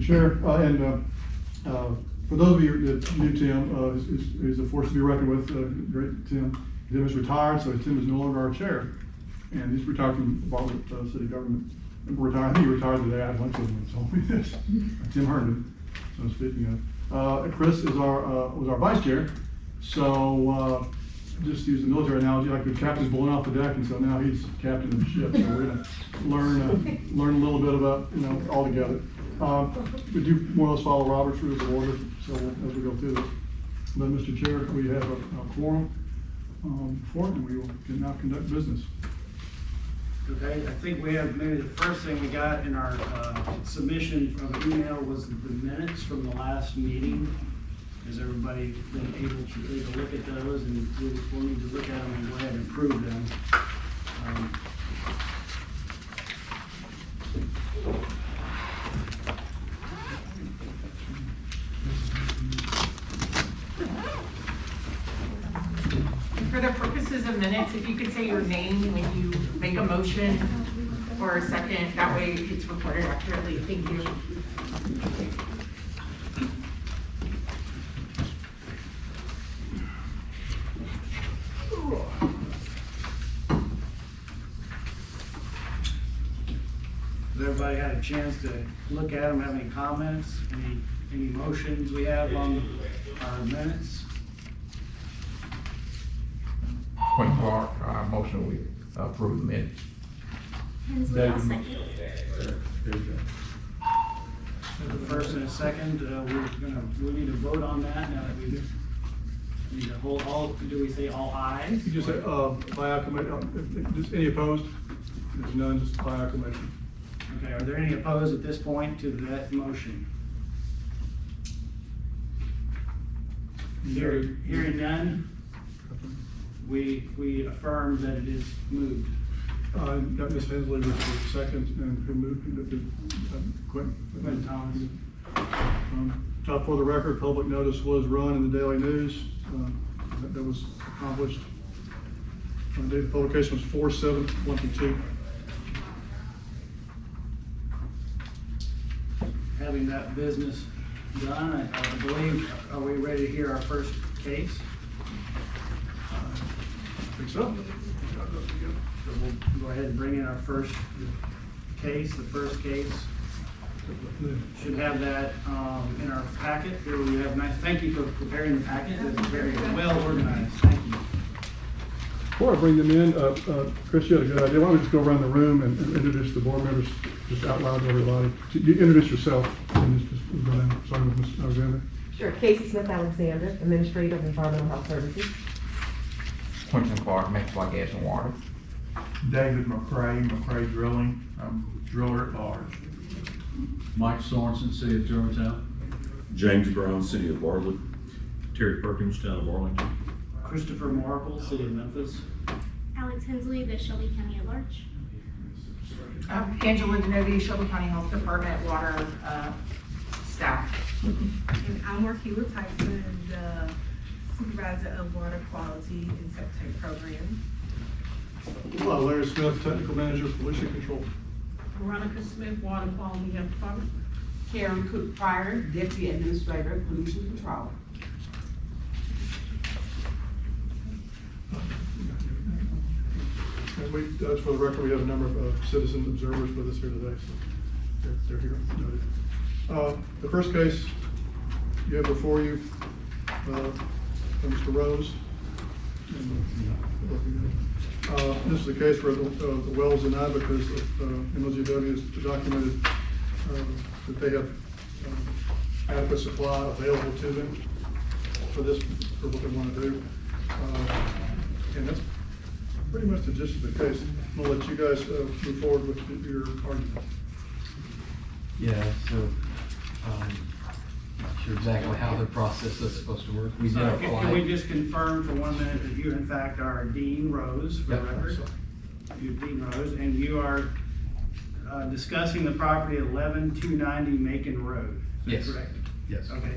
Chair, for those of you that knew Tim, he's a force to be reckoned with. Great Tim. Tim is retired, so Tim is no longer our chair, and he's retired from Bartlett City Government. I think he retired today. I had lunch with him and told me this. Tim Herndon. So speaking of, Chris is was our vice chair. So just to use the military analogy, like the captain's blowing off the deck, and so now he's captain of the ship. So we're going to learn a little bit about all together. We do more or less follow Robert's rules of order, so as we go through this. But Mr. Chair, we have a quorum for it, and we can now conduct business. Okay, I think we have maybe the first thing we got in our submission from email was the minutes from the last meeting. Has everybody been able to take a look at those, and we'll need to look at them and go ahead and approve them. For the purposes of minutes, if you could say your name when you make a motion or a second, that way it's recorded accurately. Thank you. Has everybody had a chance to look at them, have any comments, any motions we have on our minutes? Quentin Clark, motion we approve the minutes. Hensley, I'll second. The first and a second, we need to vote on that now that we need to hold all, do we say all ayes? You just say by acclamation. Just any opposed? There's none, just by acclamation. Okay, are there any opposed at this point to that motion? Hearing none, we affirm that it is moved. Got Ms. Hensley with the second, and who moved? Quentin Thomas. For the record, public notice was run in the Daily News. That was accomplished. The date of publication was 4/7/22. Having that business done, I believe, are we ready to hear our first case? I think so. So we'll go ahead and bring in our first case. The first case should have that in our packet. Here we have nice. Thank you for preparing the packet. It's very well organized. Thank you. Before I bring them in, Chris, you had a good idea. Why don't we just go around the room and introduce the board members just out loud to everybody. You introduce yourself and just go down, starting with Ms. Alexander. Sure. Casey Smith Alexander, Administrator of Environmental Health Services. Quentin Clark, Maxwell Gas and Water. David McCrae Drilling. I'm driller at large. Mike Sorensen, City of Germantown. James Brown, City of Bartlett. Terry Perkins, Town of Arlington. Christopher Markle, City of Memphis. Alex Hensley, the Shelby County at large. Angela Denovi, Shelby County Health Department Water staff. And I'm working with Tyson, the Supervisor of Water Quality and Septic Program. Hello, Larry Smith, Technical Manager, Pollution Control. Veronica Smith, Water Quality Health Department. Karen Cook Pryor, Deputy Administrator, Pollution Control. And just for the record, we have a number of citizen observers with us here today, so they're here. Noted. The first case you have before you, Mr. Rose. This is a case where the well is denied because MLGW has documented that they have adequate supply available to them for what they want to do. And that's pretty much the gist of the case. I'm gonna let you guys move forward with your argument. Yeah, so not sure exactly how the process is supposed to work. We did apply. Can we just confirm for 1 minute that you in fact are Dean Rose, for the record? You're Dean Rose, and you are discussing the property at 11290 Macon Road. Is Yes. that correct? Yes. Okay,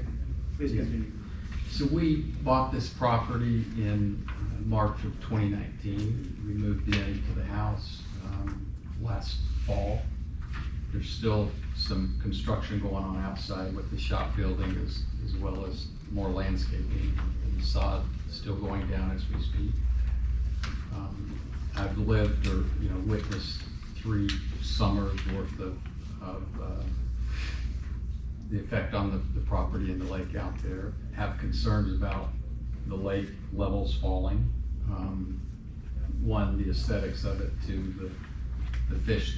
please Yes. continue. So we bought this property in March of 2019. We moved into the house last fall. There's still some construction going on outside with the shop building as well as more landscaping and sod still going down as we speak. I've lived or, witnessed 3 summers worth of the effect on the property and the lake out there. Have concerns about the lake levels falling. One, the aesthetics of it, 2, the fish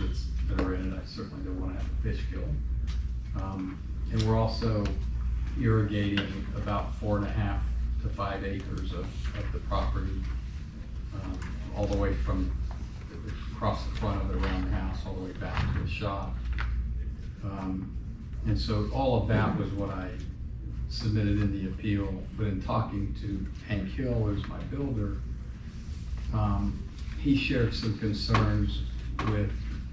that are in it. I certainly don't want to have a fish kill. And we're also irrigating about 4.5 to 5 acres of the property, all the way from across the front of it around the house, all the way back to the shop. And so all of that was what I submitted in the appeal, but in talking to Hank Hill, who's my builder, he shared some concerns with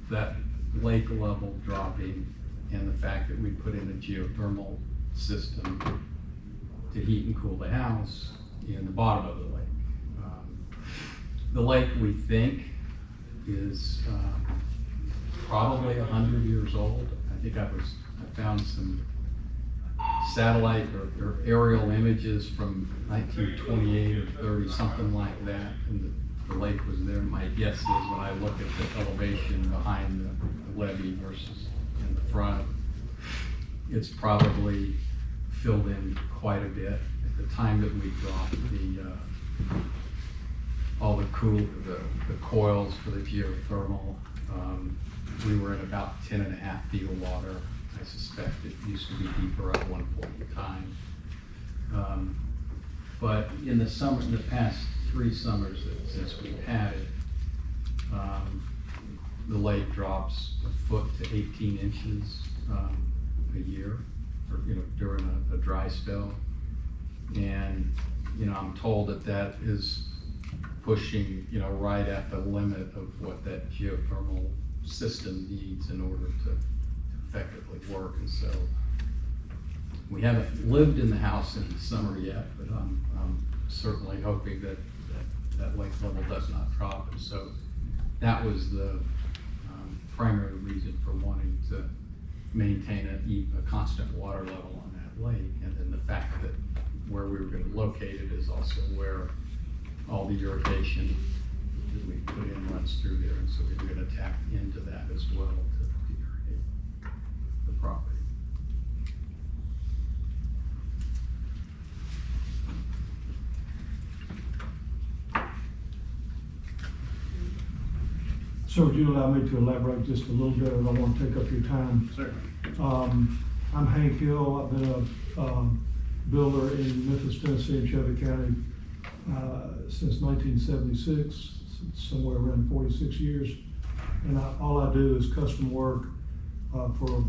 that lake level dropping and the fact that we put in a geothermal system to heat and cool the house in the bottom of the lake. The lake, we think, is probably 100 years old. I think I found some satellite or aerial images from 1928 or 30, something like that, and the lake was there. My guess is when I look at the elevation behind the levee versus in the front, it's probably filled in quite a bit. At the time that we dropped all the coils for the geothermal, we were at about 10.5 feet of water. I suspect it used to be deeper at one point in time. But in the past 3 summers since we've had it, the lake drops 1 foot to 18 inches a year, or during a dry spell. And I'm told that is pushing right at the limit of what that geothermal system needs in order to effectively work. And so we haven't lived in the house in the summer yet, but I'm certainly hoping that lake level does not drop. And so that was the primary reason for wanting to maintain a constant water level on that lake. And then the fact that where we were going to locate it is also where all the irrigation that we put in runs through there. And so we were going to tap into that as well to irrigate the property. So would you allow me to elaborate just a little bit? I don't want to take up your time. Certainly. I'm Hank Hill. I've been a builder in Memphis, Tennessee, and Shelby County since 1976, somewhere around 46 years. And all I do is custom work for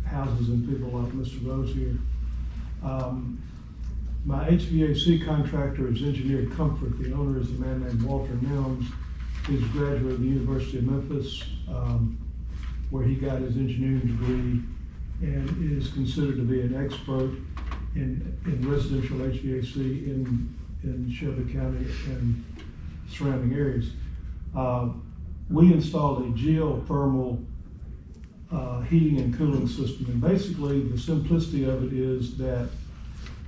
houses and people like Mr. Rose here. My HVAC contractor is Engineer Comfort. The owner is a man named Walter Nelms. He's a graduate of the University of Memphis, where he got his engineering degree and is considered to be an expert in residential HVAC in Shelby County and surrounding areas. We installed a geothermal heating and cooling system. And basically the simplicity of it is that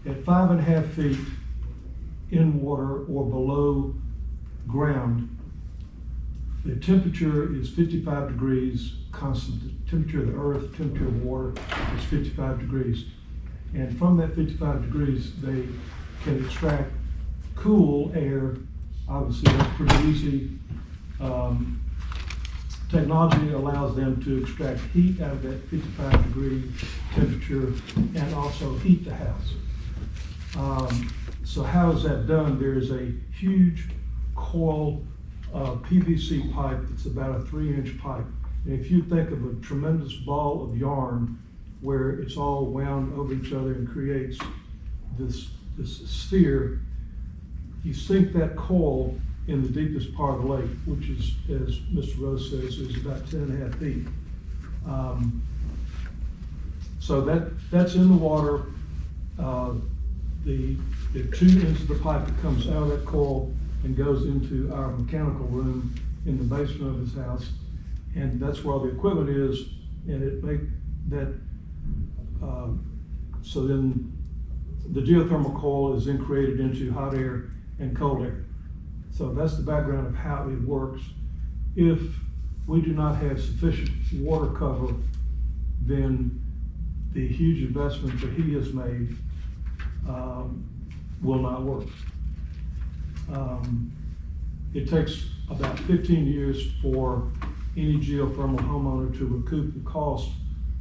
at 5.5 feet in water or below ground, the temperature is 55 degrees constant. The temperature of the earth, temperature of water is 55 degrees. And from that 55 degrees, they can extract cool air. Obviously, that's pretty easy. Technology allows them to extract heat out of that 55 degree temperature and also heat the house. So how is that done? There is a huge coil PVC pipe that's about a 3-inch pipe. And if you think of a tremendous ball of yarn where it's all wound over each other and creates this sphere, you sink that coil in the deepest part of the lake, which is, as Mr. Rose says, is about 10.5 feet. So that's in the water. The 2 ends of the pipe that comes out of that coil and goes into our mechanical room in the basement of his house. And that's where all the equipment is and it make that, so then the geothermal coil is then created into hot air and cold air. So that's the background of how it works. If we do not have sufficient water cover, then the huge investment that he has made will not work. It takes about 15 years for any geothermal homeowner to recoup the cost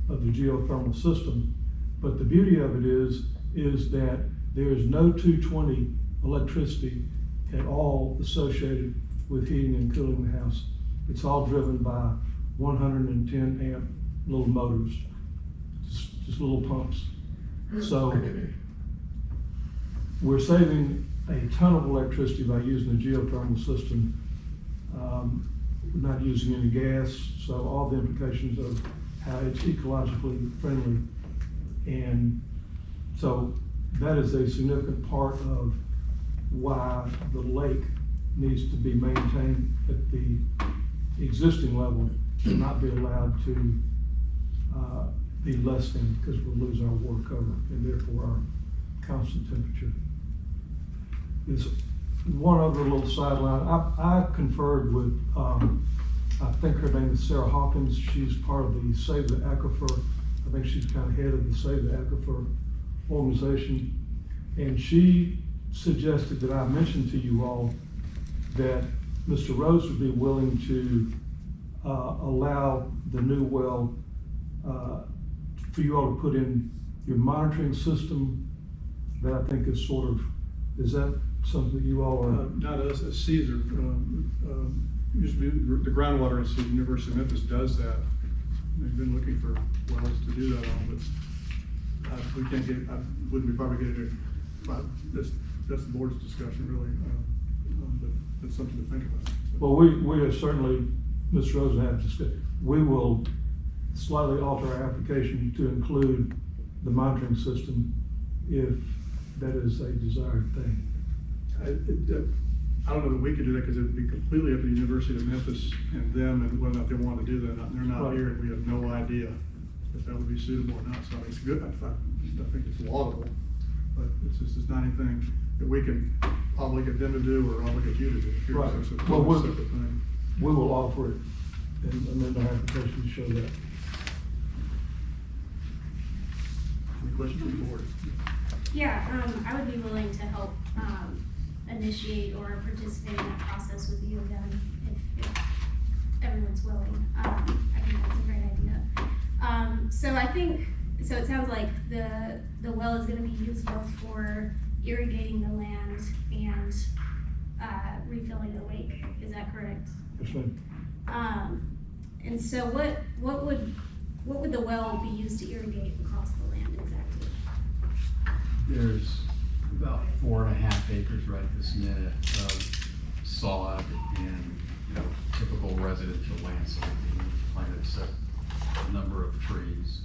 of the geothermal system. But the beauty of it is that there is no 220 electricity at all associated with heating and cooling the house. It's all driven by 110 amp little motors, just little pumps. So we're saving a ton of electricity by using the geothermal system. We're not using any gas, so all the implications of how it's ecologically friendly. And so that is a significant part of why the lake needs to be maintained at the existing level and not be allowed to be less than, because we'll lose our water cover and therefore our constant temperature. There's one other little sideline. I conferred with, I think her name is Sarah Hawkins. She's part of the Save the Aquifer. I think she's kind of head of the Save the Aquifer organization. And she suggested that I mention to you all that Mr. Rose would be willing to allow the new well for you all to put in your monitoring system that I think is sort of, is that something that you all are? Not us, as Caesar. Used to be the Groundwater Institute, University of Memphis does that. They've been looking for wells to do that on, but we can't get, wouldn't be probably get it, but that's the board's discussion really, but that's something to think about. Well, we are certainly, Ms. Rose and I have discussed, we will slightly alter our application to include the monitoring system if that is a desired thing. I don't know that we could do that because it would be completely up to the University of Memphis and them and whether or not they want to do that. They're not Right. here and we have no idea if that would be suitable or not. So I mean, it's good. I think it's laudable, but it's not anything that we can obligate them to do or obligate you to do. Right. So it's a Well, totally separate thing. We will offer it and amend our application to show that. Any questions from the board? Yeah, I would be willing to help initiate or participate in that process with you again if everyone's willing. I think that's a great idea. So it sounds like the well is gonna be used both for irrigating the land and refilling the lake. Is that correct? Yes, ma'am. And so what would the well be used to irrigate across the land exactly? There's about 4.5 acres right this minute of sod and, typical residential landscaping. Planted a number of trees,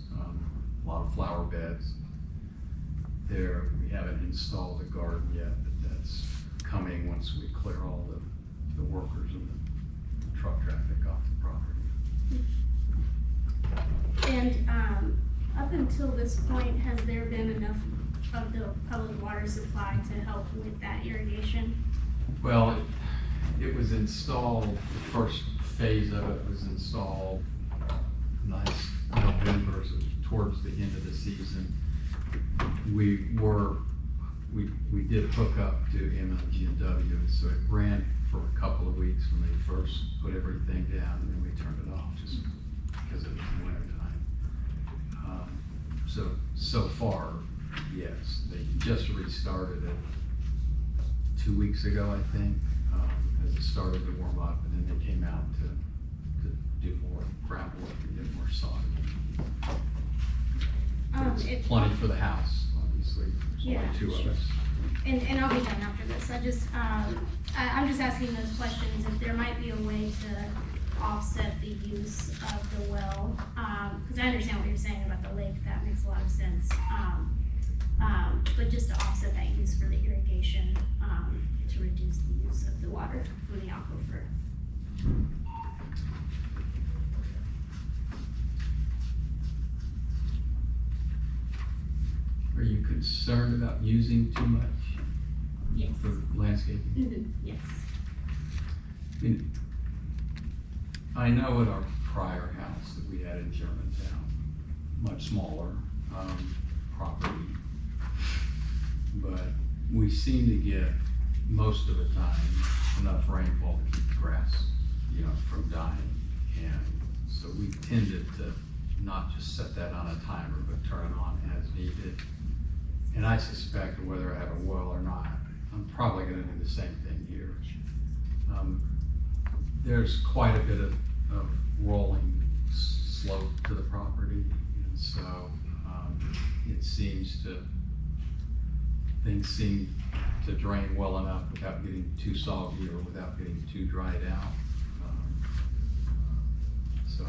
a lot of flower beds. There, we haven't installed a garden yet, but that's coming once we clear all the workers and the truck traffic off the property. And up until this point, has there been enough of the public water supply to help with that irrigation? Well, it was installed, the first phase of it was installed last November, so towards the end of the season. We did hook up to MLG&W, so it ran for a couple of weeks when they first put everything down, and then we turned it off just because it was winter time. So far, yes, they just restarted it 2 weeks ago, I think, as it started to warm up, and then they came out to do more groundwater and get more sod. It's plenty for the house, obviously. There's only 2 of us. And I'll be done after this. I'm just asking those questions if there might be a way to offset the use of the well. Because I understand what you're saying about the lake, that makes a lot of sense. But just to offset that use for the irrigation, to reduce the use of the water from the aquifer. concerned about using too much Yes. for landscaping? Yes. I mean, I know at our prior house that we had in Germantown, much smaller, property, but we seem to get, most of the time, enough rainfall to keep the grass, from dying. And so we tended to not just set that on a timer, but turn it on as needed. And I suspect whether I have a well or not, I'm probably gonna do the same thing here. There's quite a bit of rolling slope to the property, and so things seem to drain well enough without getting too soggy or without getting too dried out. So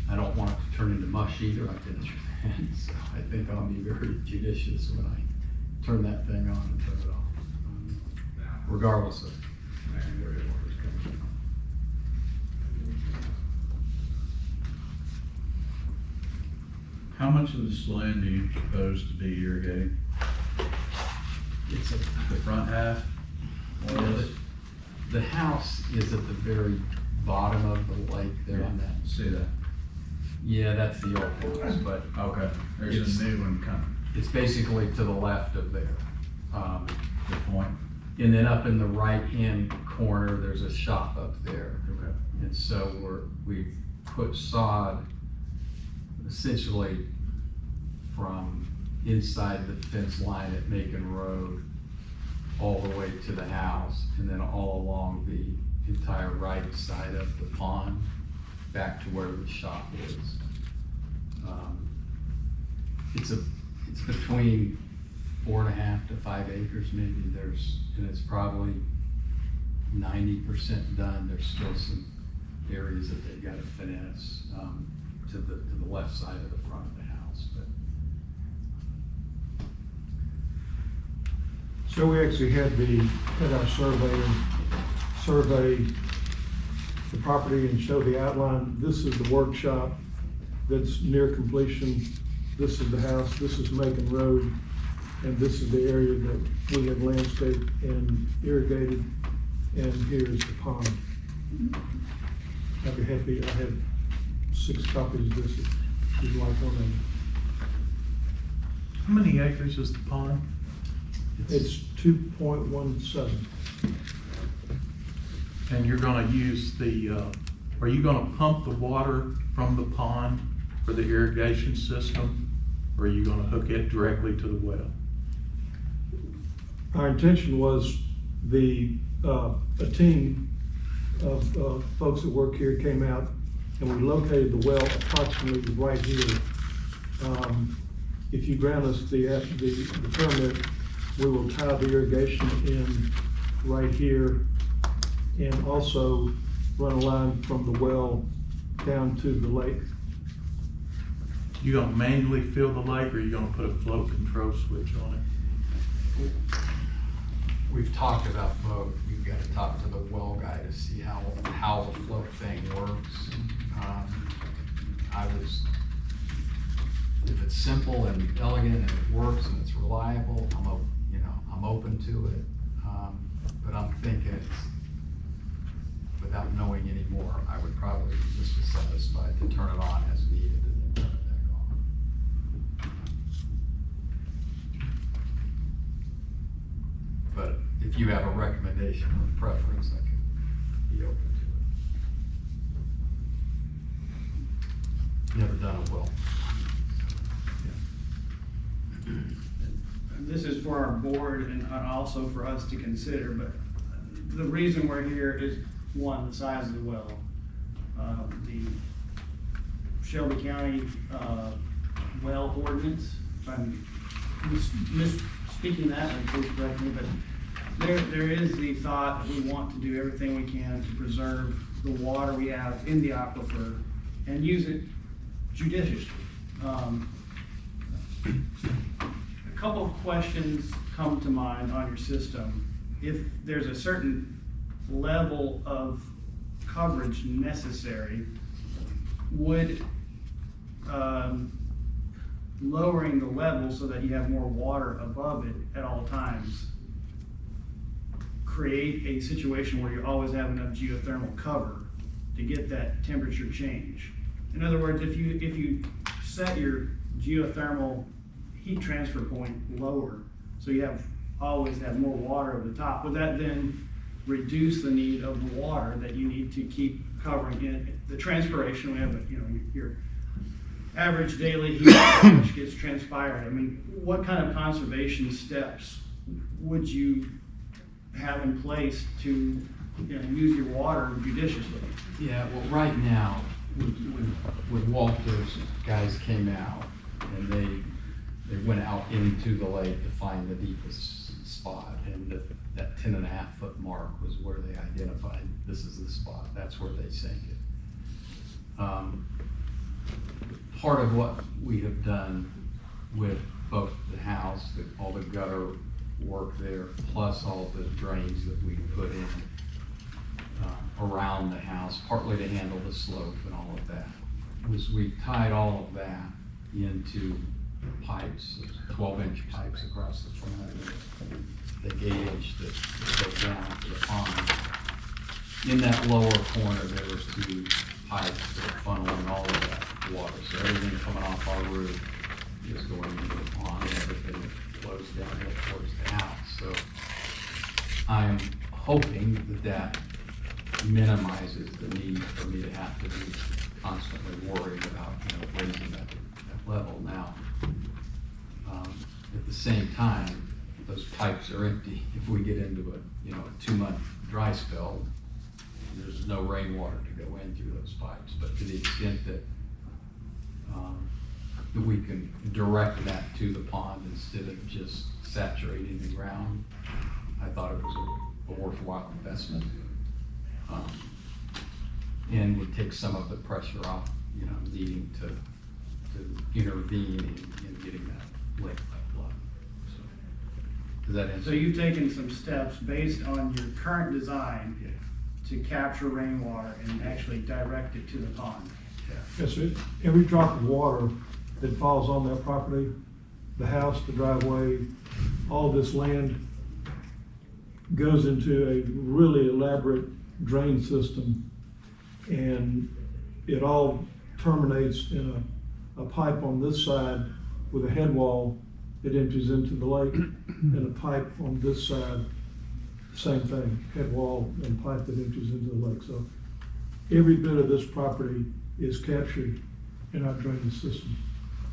I don't want it to turn into mush either, I did it, so I think I'll be very judicious when I turn that thing on and turn it off, regardless of where the water's coming from. How much of this land do you propose to be irrigating? It's The front half? More or less? the house is at the very bottom of the lake there on that. See that? Yeah, that's the old house, but Okay, there's It's- a new one coming. it's basically to the left of there. Good point. And then up in the right-hand corner, there's a shop up there. Okay. And so we've put sod essentially from inside the fence line at Macon Road all the way to the house, and then all along the entire right side of the pond, back to where the shop is. It's between 4.5 to 5 acres maybe. And it's probably 90% done. There's still some areas that they've got to finesse, to the left side of the front of the house, but. So we actually had our surveyor survey the property and show the outline. This is the workshop that's near completion. This is the house, this is Macon Road, and this is the area that we have landscaped and irrigated, and here is the pond. I'd be happy, I have 6 copies of this if you'd like on them. How many acres is the pond? It's 2.17. And you're gonna use are you gonna pump the water from the pond for the irrigation system? Or are you gonna hook it directly to the well? Our intention was a team of folks that work here came out and we located the well approximately right here. If you grant us the permit, we will tie the irrigation in right here and also run a line from the well down to the lake. You gonna manually fill the lake or you gonna put a flow control switch on it? We've talked about both. We've got to talk to the well guy to see how the float thing works. If it's simple and elegant and it works and it's reliable, I'm open to it. But I'm thinking without knowing any more, I would probably be just as satisfied to turn it on as needed and then turn it back on. But if you have a recommendation or preference, I can be open to it. Never done a well. This is for our board and also for us to consider, but the reason we're here is, one, the size of the well. The Shelby County well ordinance, if I'm misspeaking that, please correct me, but there is the thought that we want to do everything we can to preserve the water we have in the aquifer and use it judiciously. A couple of questions come to mind on your system. If there's a certain level of coverage necessary, would lowering the level so that you have more water above it at all times create a situation where you always have enough geothermal cover to get that temperature change. In other words, if you set your geothermal heat transfer point lower, so you always have more water over the top, would that then reduce the need of the water that you need to keep covering in the transpiration? We have, your average daily heat which gets transpired. I mean, what kind of conservation steps would you have in place to use your water judiciously? Yeah, well, right now, when Walter's guys came out and they went out into the lake to find the deepest spot, and that 10.5-foot mark was where they identified this is the spot. That's where they sank it. Part of what we have done with both the house, all the gutter work there, plus all the drains that we put in around the house, partly to handle the slope and all of that, was we tied all of that into pipes, 12-inch pipes across the front of the gauge that goes down to the pond. In that lower corner, there was 2 pipes that are funneling all of that water. So everything coming off our roof is going into the pond, and everything that flows downhill towards the house. So I am hoping that minimizes the need for me to have to be constantly worried about raising that level. Now, at the same time, those pipes are empty. If we get into a 2-month dry spell, there's no rainwater to go in through those pipes. But to the extent that we can direct that to the pond instead of just saturating the ground, I thought it was a worthwhile investment. And would take some of the pressure off, needing to intervene in getting that lake level up. So, does that answer? So you've taken some steps based on your current design to capture rainwater and actually direct it to the pond. Yes, sir. Every drop of water that falls on that property, the house, the driveway, all this land goes into a really elaborate drain system, and it all terminates in a pipe on this side with a head wall that empties into the lake, and a pipe on this side, same thing, head wall and pipe that empties into the lake. So every bit of this property is captured in our drainage system.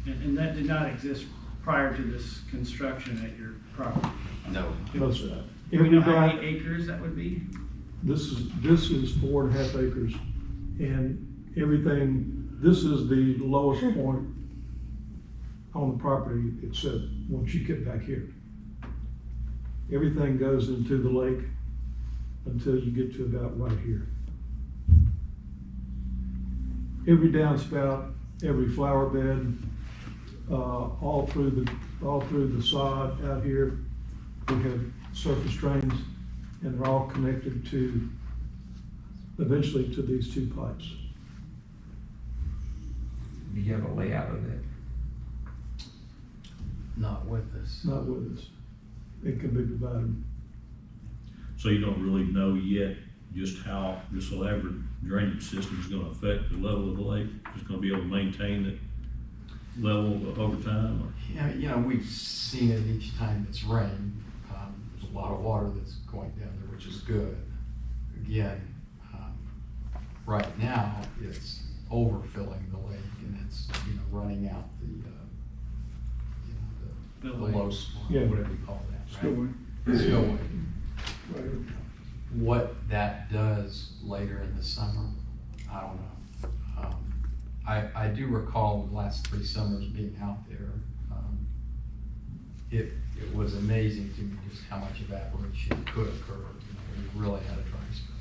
And that did not exist prior to this construction at your property? No. No, sir. Do we know how many acres that would be? This is 4.5 acres, and everything, this is the lowest point on the property, except once you get back here. Everything goes into the lake until you get to about right here. Every downspout, every flower bed, all through the sod out here, we have surface drains, and they're all connected to, eventually, to these 2 pipes. Do you have a layout of that? Not with us. Not with us. It can be provided. So you don't really know yet just how this elaborate drainage system is gonna affect the level of the lake? It's gonna be able to maintain that level over time? Or? Yeah, we've seen it each time it's rained. There's a lot of water that's going down there, which is good. Again, right now, it's overfilling the lake, and it's, running out the low spot, Yeah. whatever you call that, right? Spillway. Spillway. Right. What that does later in the summer, I don't know. I do recall the last 3 summers being out there. It was amazing to me just how much evaporation could occur. We really had a dry spell.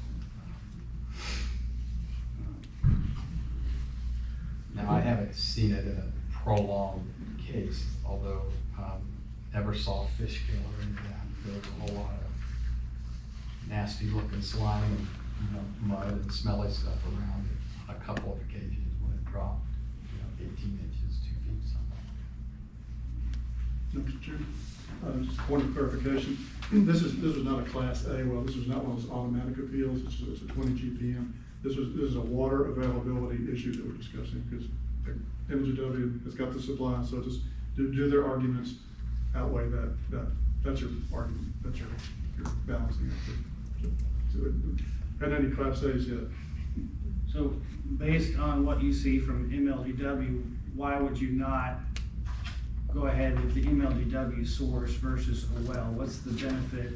Now, I haven't seen it in a prolonged case, although never saw fish kill or any of that. There was a whole lot of nasty looking slime and mud and smelly stuff around it on a couple of occasions when it dropped 18 inches, 2 feet, something like Mr. Chair, just a point of clarification. This was not a Class A well. This was not one of those automatic appeals. It's a 20 GPM. This is a water availability issue that we're discussing because MGW has got the supply, so just do their arguments outweigh that's your argument. That's your balancing act. So had any Class A's yet? So based on what you see from MLGW, why would you not go ahead with the MLGW source versus a well? What's the benefit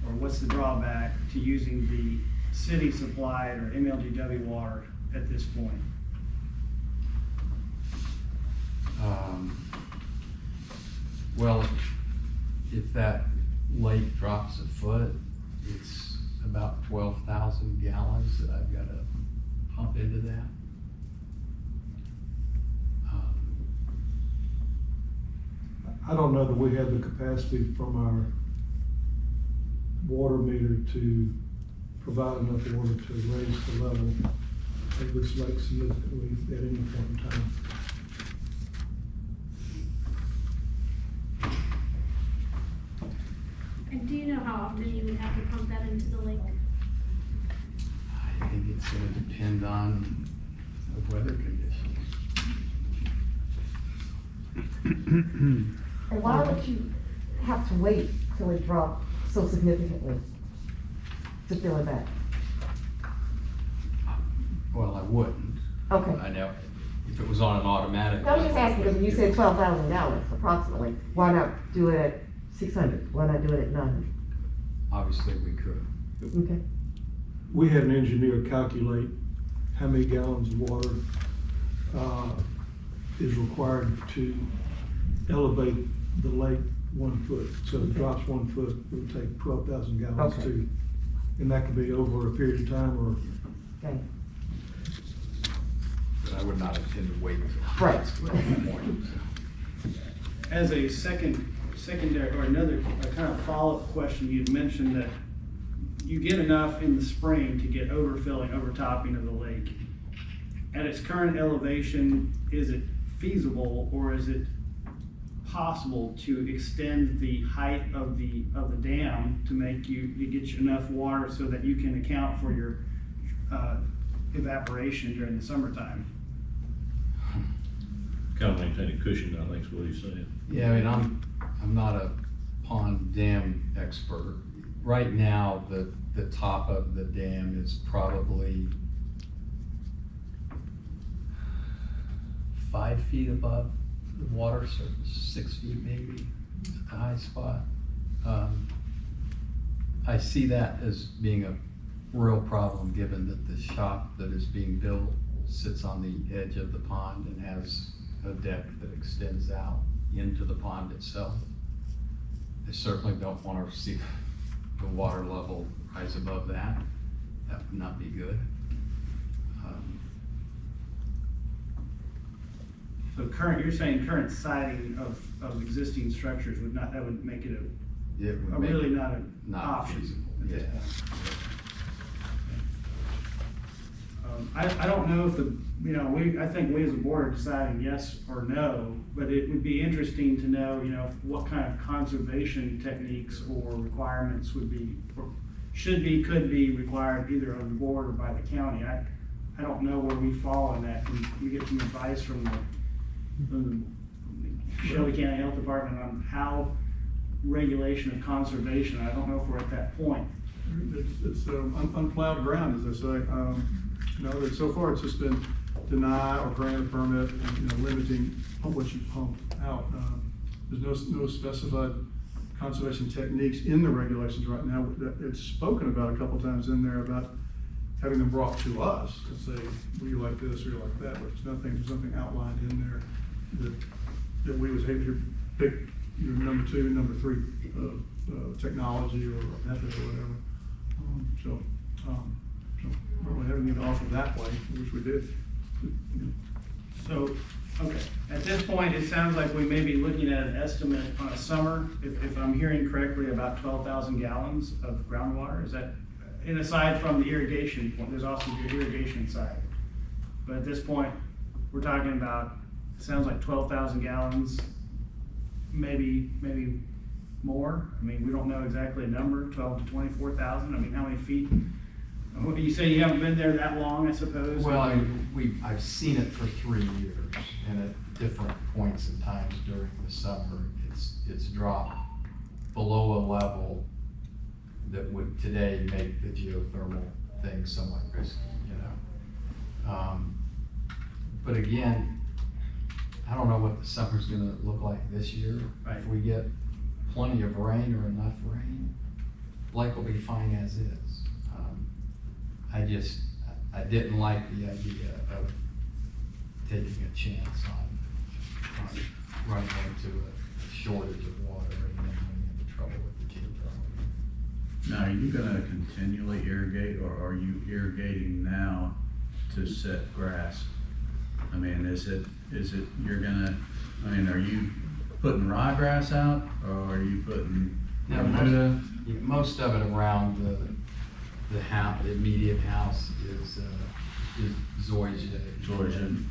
or what's the drawback to using the city supplied or MLGW water at this point? Well, if that lake drops a foot, it's about 12,000 gallons that I've got to pump into that. I don't know that we have the capacity from our water meter to provide enough water to raise the level of this lake significantly at any point in time. And do you know how often you would have to pump that into the lake? I think it's going to depend on the weather conditions. And why would you have to wait till it dropped so significantly to fill it back? Well, I wouldn't. Okay. I know, if it was on an automatic. I was just asking, because you said 12,000 gallons approximately. Why not do it at 600? Why not do it at 900? Obviously, we could. Okay. We had an engineer calculate how many gallons of water is required to elevate the lake 1 foot. So if it drops 1 foot, it would take 12,000 gallons Okay. to, and that could be over a period of time or. Okay. But I would not intend to wait. Right. As a secondary or another kind of follow-up question, you'd mentioned that you get enough in the spring to get overfilling, overtopping of the lake. At its current elevation, is it feasible or is it possible to extend the height of the dam to make you get you enough water so that you can account for your evaporation during the summertime? Kind of maintain a cushion, I think is what he's saying. Yeah, I mean, I'm not a pond dam expert. Right now, the top of the dam is probably 5 feet above the water surface, 6 feet maybe, at the high spot. I see that as being a real problem, given that the shop that is being built sits on the edge of the pond and has a deck that extends out into the pond itself. I certainly don't want to see the water level rise above that. That would not be good. So you're saying current siding of existing structures would not, that would make it really not an option feasible. at this Yeah. point. I don't know if I think we as a board are deciding yes or no, but it would be interesting to know, what kind of conservation techniques or requirements would be, or should be, could be required either on the board or by the county. I don't know where we fall in that. Can we get some advice from the Shelby County Health Department on how regulation of conservation? I don't know if we're at that point. It's unplowed ground, as they say. That so far it's just been deny or grant a permit and, limiting what you pump out. There's no specified conservation techniques in the regulations right now. It's spoken about a couple times in there about having them brought to us and say, will you like this or you like that, but there's nothing outlined in there that we would say to pick your number 2, number 3 technology or method or whatever. So we don't really have anything to offer that way. I wish we did. So, okay, at this point, it sounds like we may be looking at an estimate on a summer, if I'm hearing correctly, about 12,000 gallons of groundwater. Is that, and aside from the irrigation point, there's also the irrigation side. But at this point, we're talking about, it sounds like 12,000 gallons maybe more. I mean, we don't know exactly a number, 12 to 24,000. I mean, how many feet? You say you haven't been there that long, I suppose? Well, I've seen it for 3 years, and at different points in times during the summer, it's dropped below a level that would today make the geothermal thing somewhat risky, you know. But again, I don't know what the summer's gonna look like this year. Right. If we get plenty of rain or enough rain, Lake will be fine as is. I didn't like the idea of taking a chance on running into a shortage of water and then running into trouble with the geothermal. Now, are you gonna continually irrigate, or are you irrigating now to set grass? I mean, is it, you're gonna, I mean, are you putting ryegrass out, or are you putting Now, Bermuda? most of it around the house, the immediate house is zoysia. Zoysia.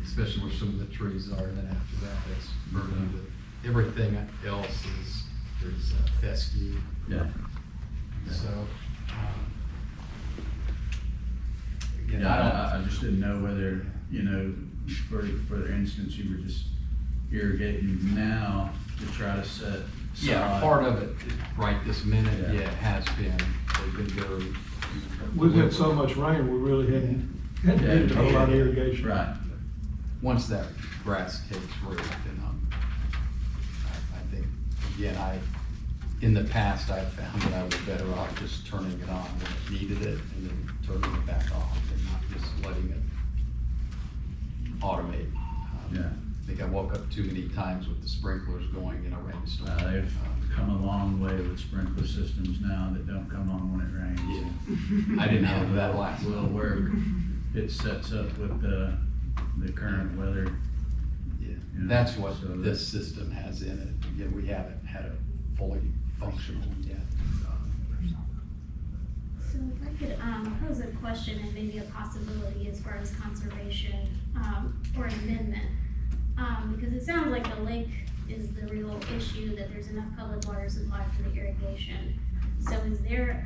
Especially where some of the trees are, and then after that, it's Bermuda. Everything else is fescue. Yeah. So, again, Yeah, I just didn't know whether, you know, for instance, you were just irrigating now to try to set. yeah, sod. part of it, right this minute, Yeah. yeah, it has been, they've been very. We've had so much rain, we really hadn't needed a whole lot of irrigation. Right. Once that grass takes root, then I think, again, in the past, I found that I was better off just turning it on when it needed it and then turning it back off and not just letting it automate. Yeah. I think I woke up too many times with the sprinklers going in a rainstorm. They've come a long way with sprinkler systems now that don't come on when it rains. Yeah. I didn't have that last Will one. work. It sets up with the current weather. Yeah, You know, that's what so this system has in it. Again, we haven't had a fully functional yet. So if I could pose a question and maybe a possibility as far as conservation or an amendment. Because it sounds like the lake is the real issue, that there's enough public water supply for the irrigation. So is it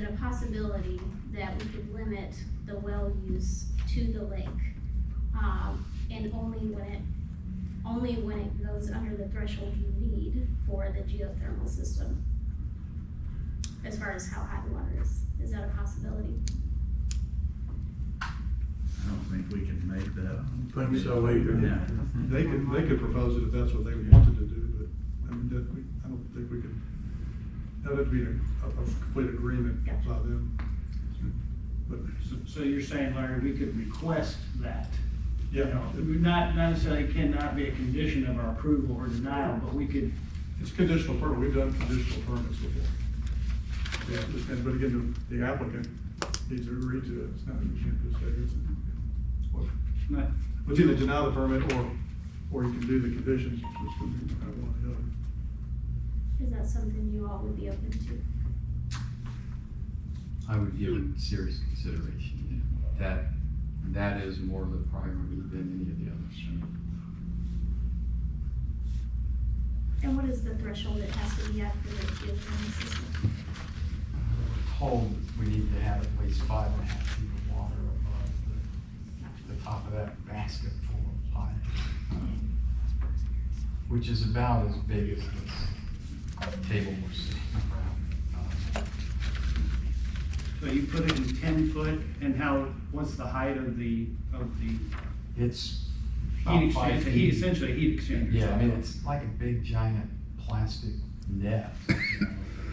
a possibility that we could limit the well use to the lake? And only when it goes under the threshold you need for the geothermal system? As far as how high the water is that a possibility? I don't think we can make that. I think so either. Yeah. They could propose it if that's what they wanted to do, but, I mean, I don't think we could, that would be a complete agreement by them. But, So you're saying, Larry, we could request that? yeah, You know, not necessarily cannot be a condition of our approval or denial, but we could, it's conditional permit, we've done conditional permits before. Yeah, but again, the applicant needs to agree to it, it's not, you can't just say it's, not, it's either deny the permit or you can do the conditions, which would be kind of one or the other. Is that something you all would be open to? I would give it serious consideration. Yeah. That is more of a priority than any of the others. And what is the threshold it has to be at for the geothermal system? We're told that we need to have at least 5.5 feet of water above the top of that basket full of pipe, which is about as big as this table we're sitting around. so you put it in 10 foot, and what's the height of the It's heat about 5 exchanger, feet. essentially a heat exchanger? Yeah, I mean, it's like a big giant plastic net, you know,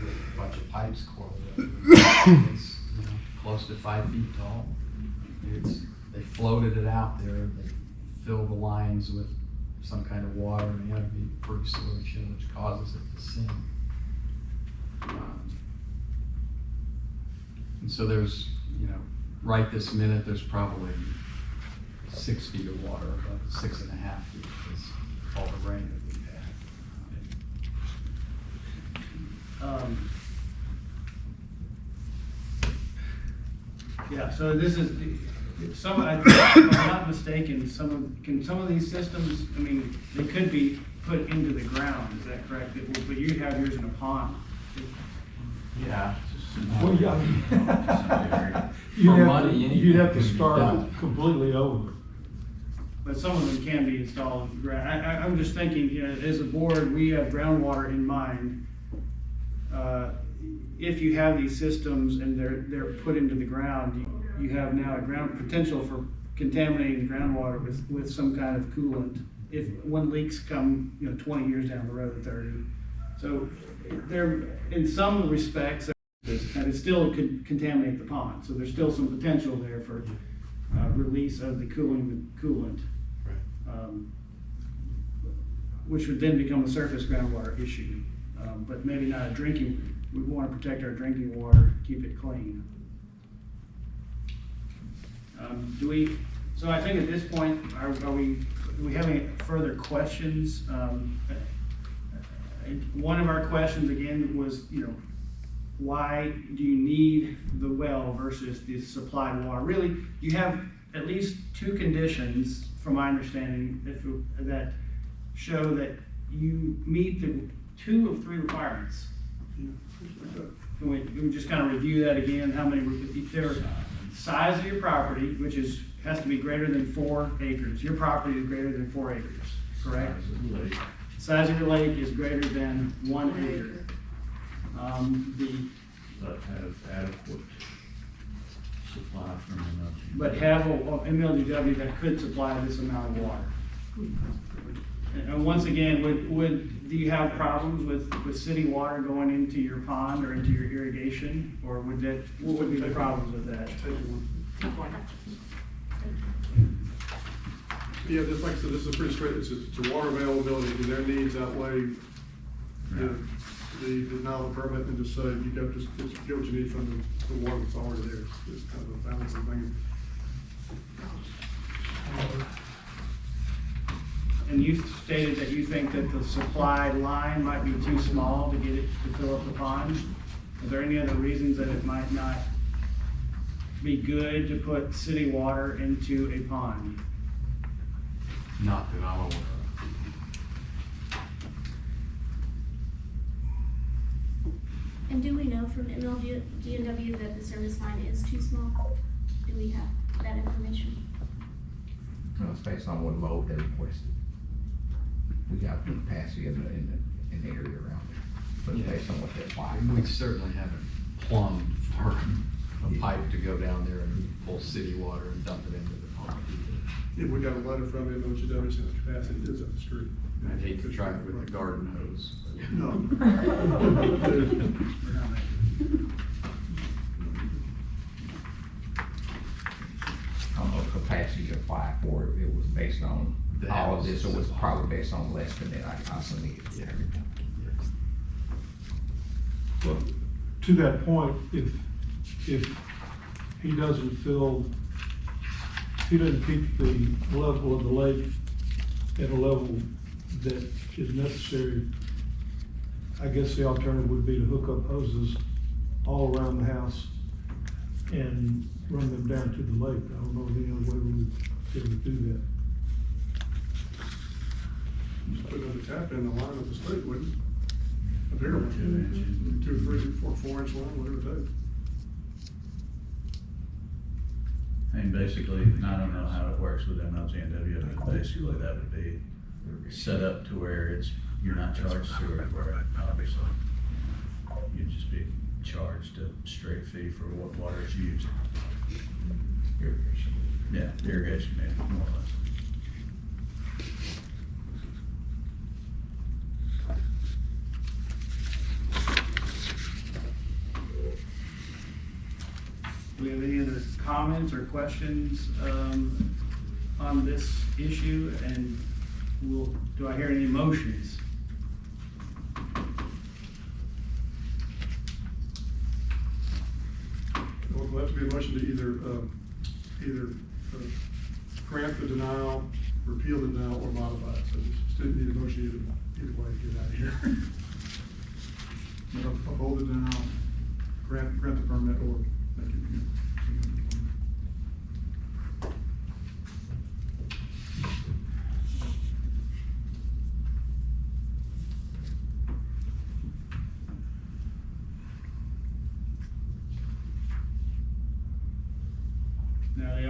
with a bunch of pipes coiled up. It's, you know, close to 5 feet tall. They floated it out there, they filled the lines with some kind of water, and they had to be pretty solution, which causes it to sink. And so there's, you know, right this minute, there's probably 6 feet of water, about 6.5 feet is all the rain that we've had. Yeah, so this is, if I'm not mistaken, some of these systems, I mean, they could be put into the ground, is that correct? But you have yours in a pond. Yeah. Well, yeah. For money, You'd have to anything can be start done. completely over. But some of them can be installed. I'm just thinking, you know, as a board, we have groundwater in mind. If you have these systems and they're put into the ground, you have now a potential for contaminating the groundwater with some kind of coolant. If when leaks come, 20 years down the road, 30. So there, in some respects, and it still could contaminate the pond. So there's still some potential there for release of the coolant. Which would then become a surface groundwater issue, but maybe not a drinking. We want to protect our drinking water, keep it clean. So I think at this point, do we have any further questions? One of our questions again was, why do you need the well versus the supplied water? Really, you have at least two conditions, from my understanding, that show that you meet the 2 of 3 requirements. Can we just kind of review that again? How many? There, size of your property, which has to be greater than 4 acres. Your property is greater than 4 acres, correct? Size of your lake is greater than 1 acre. But have adequate supply from MLG. But have a MLGW that could supply this amount of water. And once again, do you have problems with city water going into your pond or into your irrigation? Or what would be the problems with that? Yeah, just like I said, this is pretty straight, it's a water availability, and their needs outweigh the denial of permit, and just say, you got just get what you need from the water that's already there. It's kind of a balancing thing. And you stated that you think that the supply line might be too small to get it to fill up the pond. Are there any other reasons that it might not be good to put city water into a pond? Not that I'm aware of. And do we know from MLGNW that the service line is too small? Do we have that information? It's based on what load they requested. We got the capacity in the area around there, but it's based on what they apply. We certainly haven't plumbed for a pipe to go down there and pull city water and dump it into the pond. Yeah, we got a letter from MLGW saying the capacity is up the street. I'd hate to try it with the garden hose. No. I don't know if capacity to apply for it, it was based on all of this, or was it probably based on less than that, I submitted. Yeah. Well, to that point, if he doesn't keep the level of the lake at a level that is necessary, I guess the alternative would be to hook up hoses all around the house and run them down to the lake. I don't know of any other way we would be able to do that. Just put another tap in the line of the street, wouldn't it? A bigger one. 2 inches. 2, 3, 4 inch line, whatever it takes. And basically, I don't know how it works with MLGNW, but basically that would be set up to where you're not charged sewer for it, obviously. You'd just be charged a straight fee for what water is used. Irrigation. Yeah, irrigation, maybe, more or less. Do we have any other comments or questions on this issue? And do I hear any motions? Well, it'll have to be a motion to either grant the denial, repeal the denial, or modify it. So just didn't need a motion either way to get out of here. Uphold the denial, grant the permit, or make it.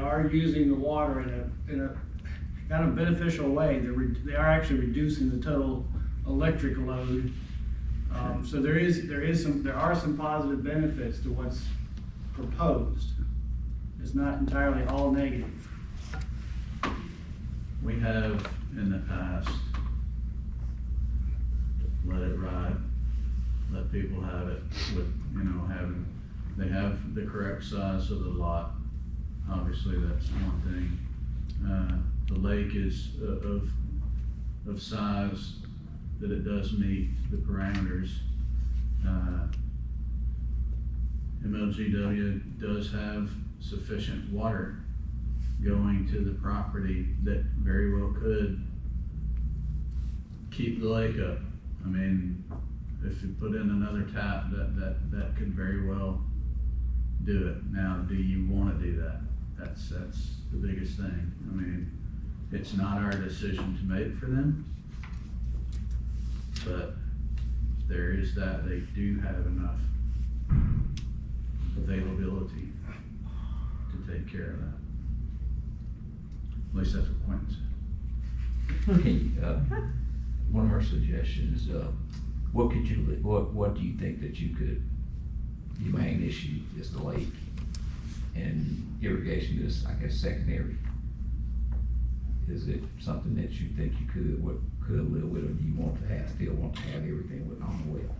are using the water in a kind of beneficial way. They are actually reducing the total electric load. So there are some positive benefits to what's proposed. It's not entirely all negative. We have in the past let it ride, let people have it with, they have the correct size of the lot. Obviously, that's one thing. The lake is of size that it does meet the parameters. MLGW does have sufficient water going to the property that very well could keep the lake up. I mean, if you put in another tap, that could very well do it. Now, do you want to do that? That's the biggest thing. I mean, it's not our decision to make for them, but there is that. They do have enough availability to take care of that. At least that's what Quentin said. Okay, one of our suggestions, what do you think that your main issue is the lake, and irrigation is, I guess, secondary? Is it something that you think you could live with, or do you still want to have everything on the well?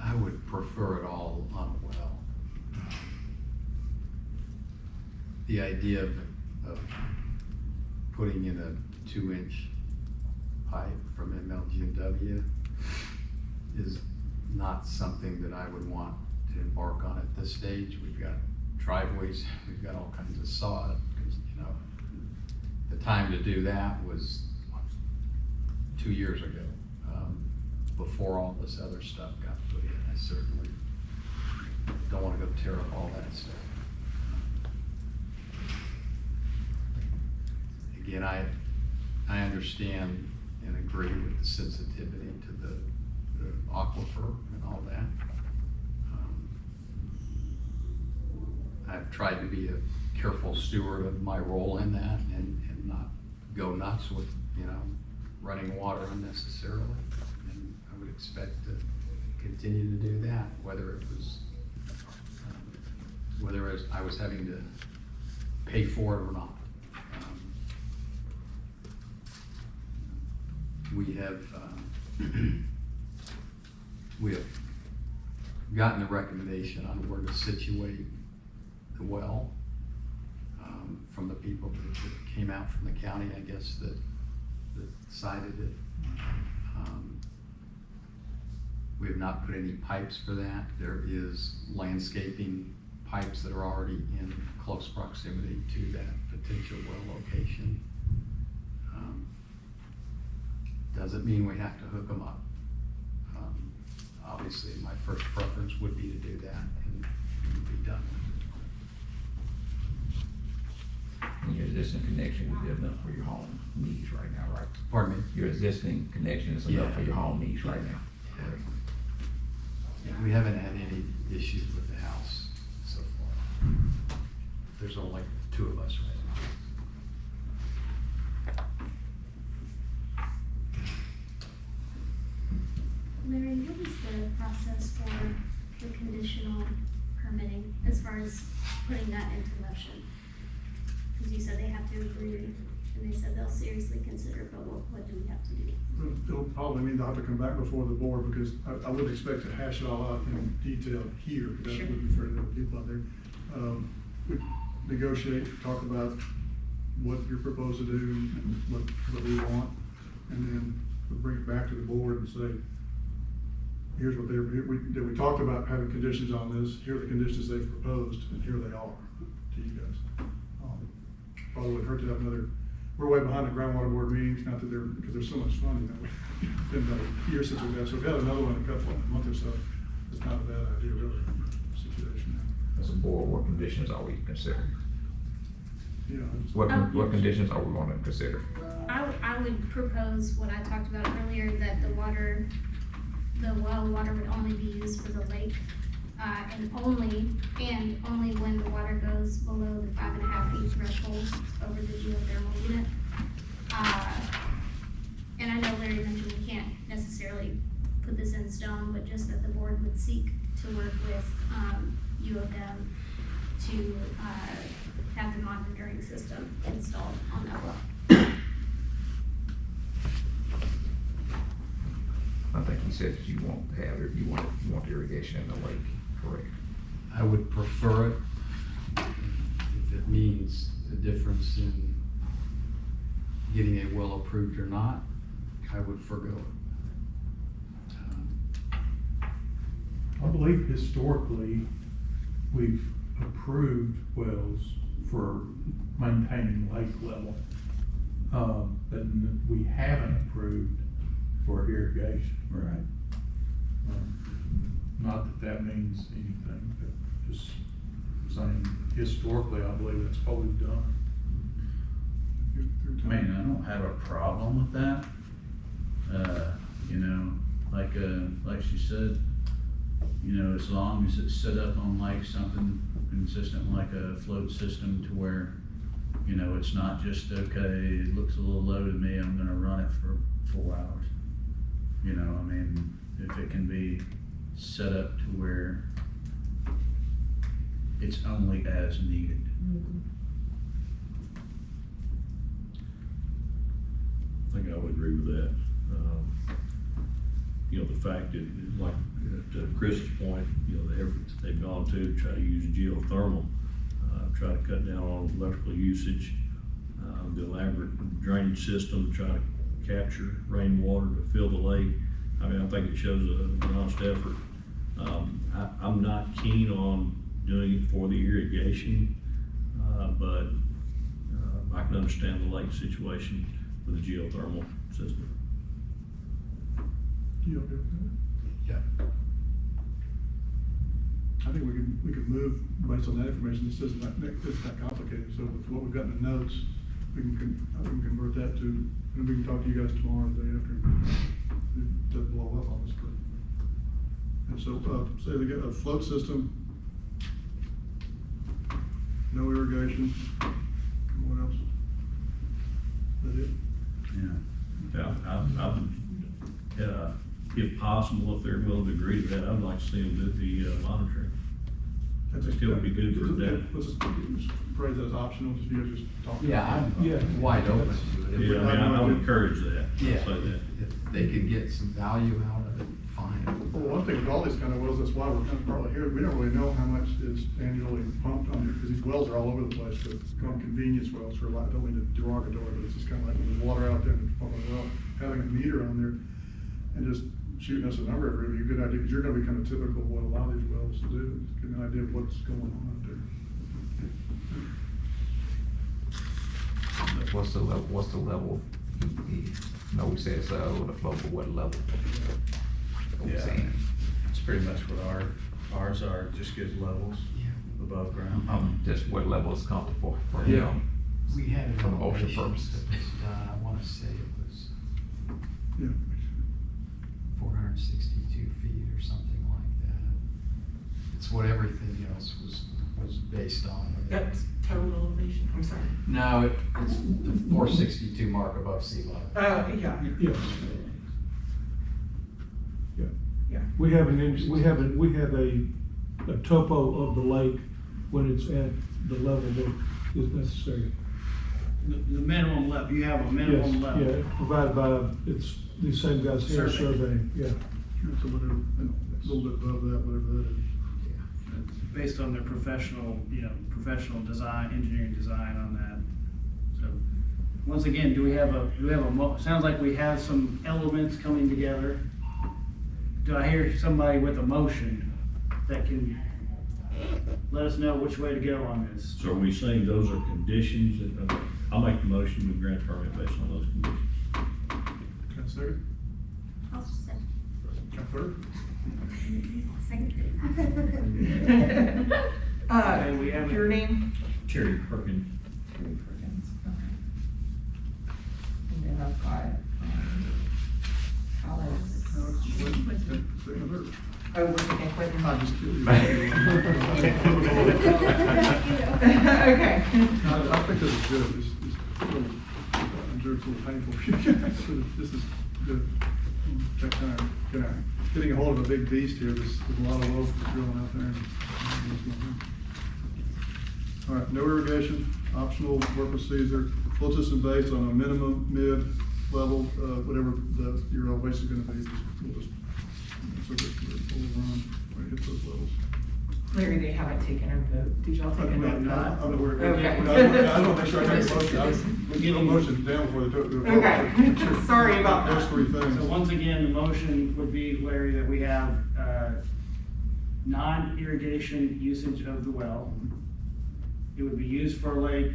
I would prefer it all on the well. The idea of putting in a 2-inch pipe from MLG&W is not something that I would want to embark on at this stage. We've got driveways, we've got all kinds of sod, because the time to do that was 2 years ago, before all this other stuff got put in. I certainly don't want to go tear up all that stuff. Again, I understand and agree with the sensitivity to the aquifer and all that. I've tried to be a careful steward of my role in that and not go nuts with, running water unnecessarily. And I would expect to continue to do that, whether I was having to pay for it or not. We have gotten a recommendation on where to situate the well from the people that came out from the county, I guess, that cited it. We have not put any pipes for that. There is landscaping pipes that are already in close proximity to that potential well location. Doesn't mean we have to hook them up. Obviously, my first preference would be to do that and be done with it. And your existing connection would be enough for your home needs right now, right? Pardon me? Your existing connection is enough for your home needs right now. Yeah, we haven't had any issues with the house so far. There's only 2 of us right now. Larry, what is the process for the conditional permitting as far as putting that into motion? Because you said they have to agree, and they said they'll seriously consider, but what do we have to do? It'll probably mean they'll have to come back before the board, because I wouldn't expect to hash it all out in detail here, because that would be fair to other people out there. We negotiate, talk about what you're proposed to do and what we want, and then we bring it back to the board and say, here's what we talked about having conditions on this, here are the conditions they've proposed, and here they are to you guys. Probably wouldn't hurt to have another, we're way behind the groundwater board meetings, not that because there's so much funding that it's been about a year since we've had, so if we had another one in a month or so, it's not a bad idea, really, situation. As a board, what conditions are we considering? Yeah. What conditions are we going to consider? I would propose what I talked about earlier, that the well water would only be used for the lake and only when the water goes below the 5.5 feet threshold over the geothermal unit. And I know Larry mentioned we can't necessarily put this in stone, but just that the board would seek to work with, U of M to, have the monitoring system installed on that well. I think you said that you want to have, you want irrigation in the lake, correct? I would prefer it if it means a difference in getting a well approved or not. I would forgo it. I believe historically, we've approved wells for maintaining lake level. But we haven't approved for irrigation. Right. Not that means anything, but just saying historically, I believe that's what we've done. I mean, I don't have a problem with that. You know, like she said, you know, as long as it's set up on like something consistent, like a float system to where, you know, it's not just, okay, it looks a little low to me, I'm gonna run it for 4 hours. You know, I mean, if it can be set up to where it's only as needed. I think I would agree with that. You know, the fact that, like, to Chris's point, you know, the efforts that they've gone to try to use geothermal, try to cut down on electrical usage, the elaborate drainage system, try to capture rainwater to fill the lake. I mean, I think it shows an honest effort. I'm not keen on doing it for the irrigation, but I can understand the lake situation with the geothermal system. You okay with that? Yeah. I think we could move based on that information. This isn't that complicated, so with what we've got in the notes, we can convert that to, and we can talk to you guys tomorrow, the day after. It doesn't blow up on us, but. And so, say they get a float system, no irrigation, what else? Is that it? Yeah, if possible, if they're willing to agree to that, I'd like to see them do the monitoring. That's Still would be good for that. Let's just phrase that as optional, just you guys just talk. Yeah, I'm wide open to it. If we- Yeah, I mean, I would encourage that. I'd Yeah, say that. if they could get some value out of it, fine. Well, one thing with all these kind of wells, that's why we're kind of partly here, we don't really know how much is annually pumped on here, because these wells are all over the place, but called convenience wells for, I don't mean to derogatory, but it's just kind of like when there's water out there and it's pumping a well, having a meter on there and just shooting us a number would be a good idea, because you're gonna be kind of typical of what a lot of these wells do, just get an idea of what's going on out there. What's the level? No, we said so, on the float, but what level? What we Yeah. saying? It's pretty much what ours are, just gives levels above ground. Just what level is comfortable for Yeah. him? We had it For on OSHA elevation purposes. that was done, I wanna say it was Yeah. 462 feet or something like that. It's what everything else was based on. That's total elevation, I'm sorry. No, it's the 462 mark above sea level. Yeah. Yes. Yeah. We have a topo of the lake when it's at the level that is necessary. The minimum level, you have a minimum Yes, level. yeah, provided by, it's these same guys here surveying, yeah. So whatever, a little bit above that, whatever that is. Based on their professional design, engineering design on that. So, once again, do we have sounds like we have some elements coming together. Do I hear somebody with a motion that can let us know which way to go on this? So are we saying those are conditions that, I'll make the motion, we grant permit based on those conditions. Can I second? I'll just second. Can I third? Okay, we have Your name? Terry Perkins. Terry Perkins, okay. And then I've got, Alex. Second and third. Oh, we're taking Quentin. I'm just kidding. Okay. I think this is good. I'm sure it's a little painful for you guys, but this is good. Check time. Getting a hold of a big beast here. There's a lot of wells drilling out there. All right, no irrigation, optional work with Caesar, flow system based on a minimum, mid, level, whatever your waste is gonna be. We'll just hit those levels. Larry, they haven't taken a vote. Did y'all take a vote? not. I'm aware. Okay. I don't make sure I make a motion. We get a motion down before they do it. Okay, sorry about Those that. three things. So once again, the motion would be, Larry, that we have, non-irrigation usage of the well. It would be used for a lake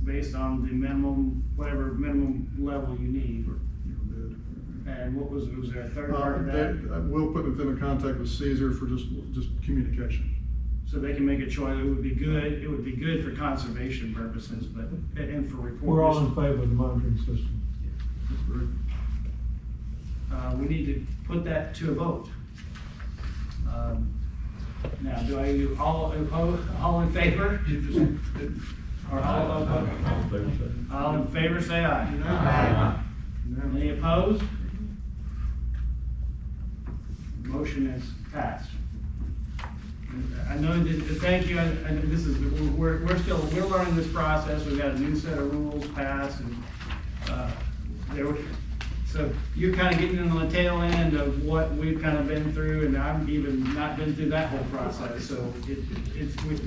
based on the minimum, whatever minimum level you need. And what was there a third part of that? We'll put them in contact with Caesar for just communication. So they can make a choice. It would be good for conservation purposes, but, and for reporting. We're all in favor of the monitoring system. That's great. We need to put that to a vote. Now, do I do all in favor? Or all opposed? All in favor, say aye. Aye. Any opposed? Motion is passed. I know that, thank you, and this is, we're learning this process. We've got a new set of rules passed, and, so you're kind of getting on the tail end of what we've kind of been through, and I've even not been through that whole process. So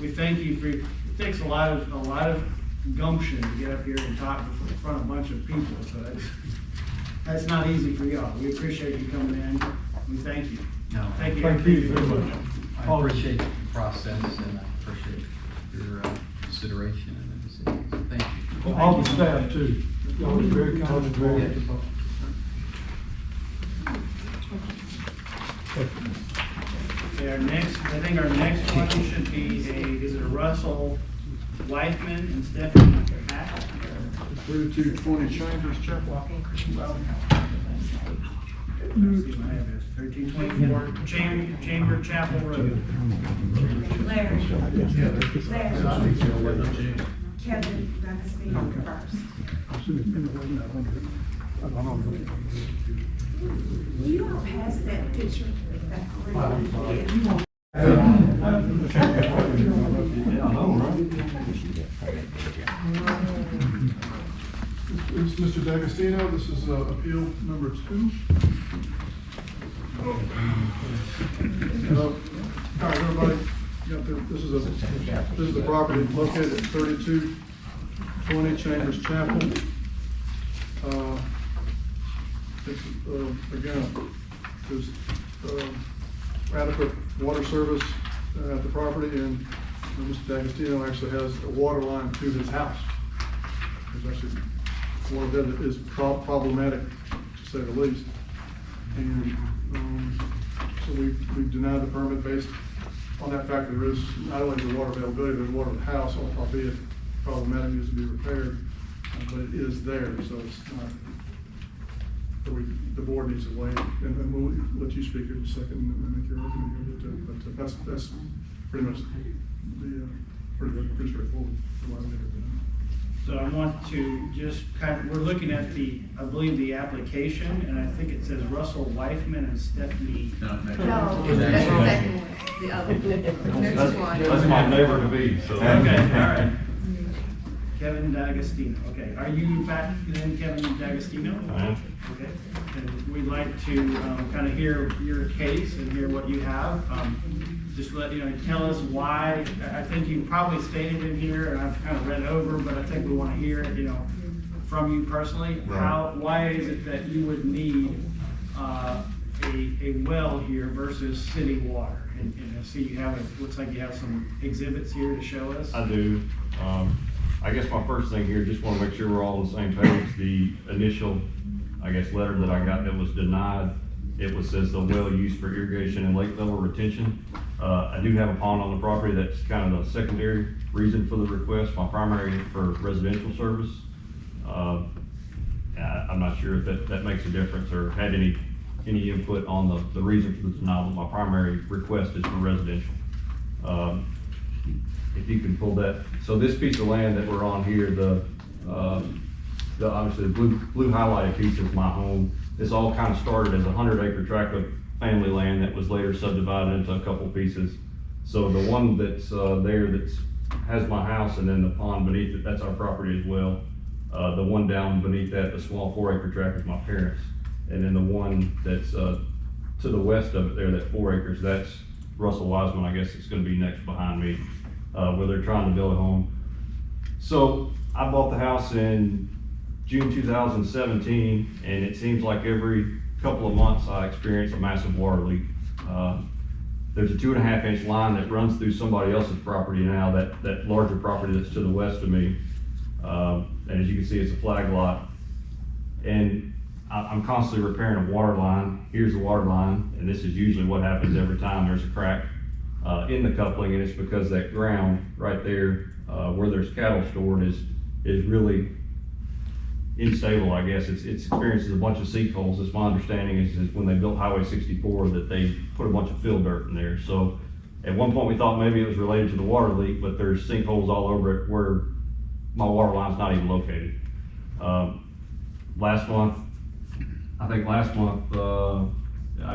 we thank you for, it takes a lot of gumption to get up here and talk in front of a bunch of people. So that's not easy for y'all. We appreciate you coming in. We thank you. No, Thank you. Thank you very much. I appreciate the process and I appreciate your consideration and the decisions. Thank you. All the staff too. Y'all was very kind and very. Okay, I think our next one should be is it a Russell Weifman and Stephanie Hack? 3220 Chambers Chapel. Walking Christian Well. 1324 Chamber Chapel Road. Larry. Kevin, that's me first. You don't pass that picture back This is Mr. D'Agostino. This is appeal number 2. All right, everybody, this is the property located at 3220 Chambers Chapel. It's, again, there's adequate water service at the property, and Mr. D'Agostino actually has a water line to his house. There's actually water that is problematic, to say the least. And so we've denied the permit based on that fact that there is not only the water availability, there's water in the house, albeit problematic, needs to be repaired, but it is there, so it's not. So the board needs to wait, and we'll let you speak in a second and make your argument here, but that's pretty much pretty straightforward. So I want to just we're looking at I believe the application, and I think it says Russell Weifman and Stephanie. No, that's the second one, the other. There's one. That's my neighbor to be, so. Okay, all right. Kevin D'Agostino. Okay, are you in fact then Kevin D'Agostino? I am. Okay, and we'd like to kind of hear your case and hear what you have. Just tell us why. I think you probably stated in here, and I've kind of read over, but I think we want to hear it, from you personally. Right. Why is it that you would need a well here versus city water? And I see you have looks like you have some exhibits here to show us. I do. I guess my first thing here, just want to make sure we're all on the same page. The initial, letter that I got that was denied, says the well used for irrigation and lake level retention. I do have a pond on the property. That's kind of the secondary reason for the request. My primary is for residential service. I'm not sure if that makes a difference or had any any input on the reason for the denial. My primary request is for residential. If you can pull that, so this piece of land that we're on here, obviously the blue highlighted piece is my home. This all kind of started as a 100-acre tract of family land that was later subdivided into a couple pieces. So the one that's there has my house, and then the pond beneath it, that's our property as well. The one down beneath that, the small 4-acre tract, is my parents. And then the one that's to the west of it there, that 4 acres, that's Russell Wiseman. I guess it's gonna be next behind me, where they're trying to build a home. So I bought the house in June 2017, and it seems like every couple of months I experience a massive water leak. There's a 2.5-inch line that runs through somebody else's property now, that larger property that's to the west of me. And as you can see, it's a flag lot. And I'm constantly repairing a water line. Here's the water line, and this is usually what happens every time there's a crack in the coupling, and it's because that ground right there, where there's cattle stored, is really unstable, I guess. It's experiences a bunch of sinkholes. It's my understanding is when they built Highway 64 that they put a bunch of fill dirt in there. So at one point we thought maybe it was related to the water leak, but there's sinkholes all over it where my water line's not even located. Last month, I've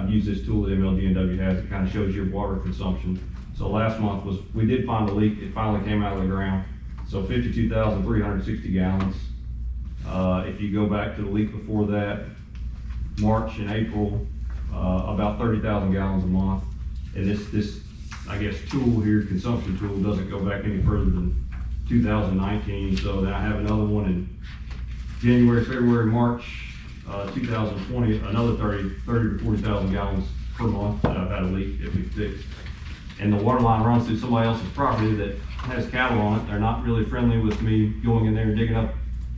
used this tool that MLG&W has. It kind of shows your water consumption. So last month we did find a leak. It finally came out of the ground. So 52,360 gallons. If you go back to the leak before that, March and April, about 30,000 gallons a month. And this, I guess, tool here, consumption tool, doesn't go back any further than 2019. So then I have another one in January, February, March, 2020, another 30 to 40,000 gallons per month that I've had a leak that we fixed. And the water line runs through somebody else's property that has cattle on it. They're not really friendly with me going in there and digging up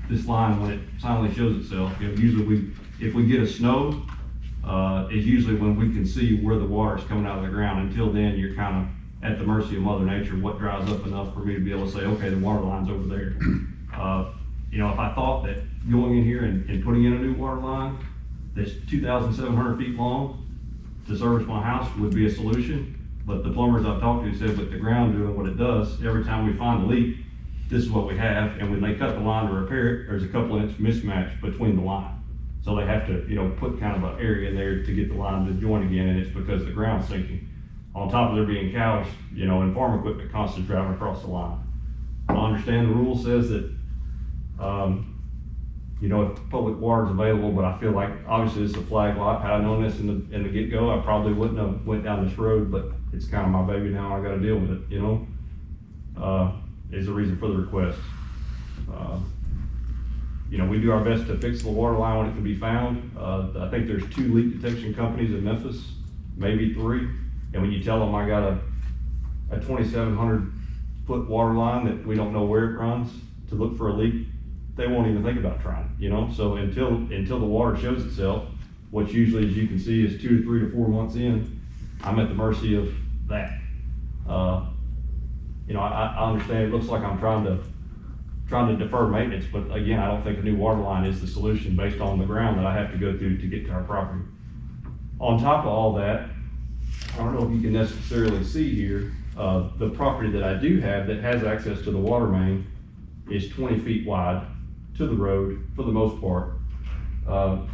this line when it finally shows itself. You know, usually if we get a snow, is usually when we can see where the water is coming out of the ground. Until then, you're kind of at the mercy of Mother Nature, what dries up enough for me to be able to say, okay, the water line's over there. You know, if I thought that going in here and putting in a new water line that's 2,700 feet long to service my house would be a solution, but the plumbers I've talked to said with the ground doing what it does, every time we find a leak, this is what we have, and when they cut the line to repair it, there's a couple inch mismatch between the line. So they have to, you know, put kind of an area in there to get the line to join again, and it's because the ground's sinking. On top of there being cows, you know, and farm equipment constantly driving across the line. I understand the rule says that, you know, if public water is available, but I feel like obviously this is a flag lot. Had I known this in the get-go, I probably wouldn't have went down this road, but it's kind of my baby now, I gotta deal with it, you know? Is the reason for the request. You know, we do our best to fix the water line when it can be found. I think there's 2 leak detection companies in Memphis, maybe 3. And when you tell them I got a 2,700 foot water line that we don't know where it runs to look for a leak, they won't even think about trying, you know? So until the water shows itself, which usually, as you can see, is 2 to 3 to 4 months in, I'm at the mercy of that. You know, I understand it looks like I'm trying to defer maintenance, but again, I don't think a new water line is the solution based on the ground that I have to go through to get to our property. On top of all that, I don't know if you can necessarily see here, the property that I do have that has access to the water main is 20 feet wide to the road for the most part. And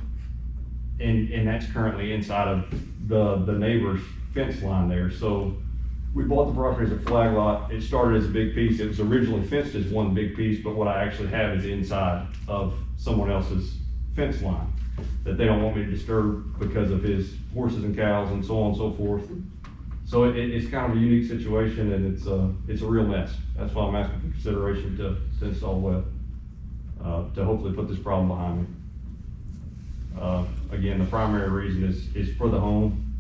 that's currently inside of the neighbor's fence line there. So we bought the property as a flag lot. It started as a big piece. It was originally fenced as one big piece, but what I actually have is inside of someone else's fence line that they don't want me to disturb because of his horses and cows and so on and so forth. So it's kind of a unique situation, and it's a real mess. That's why I'm asking for consideration to install a well, to hopefully put this problem behind me. Again, the primary reason is for the home.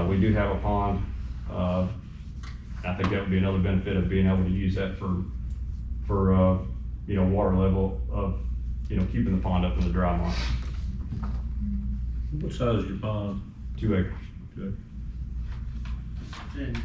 We do have a pond. I think that would be another benefit of being able to use that for you know, water level of, you know, keeping the pond up in the dry months. What size is your pond? 2 acres. Good. And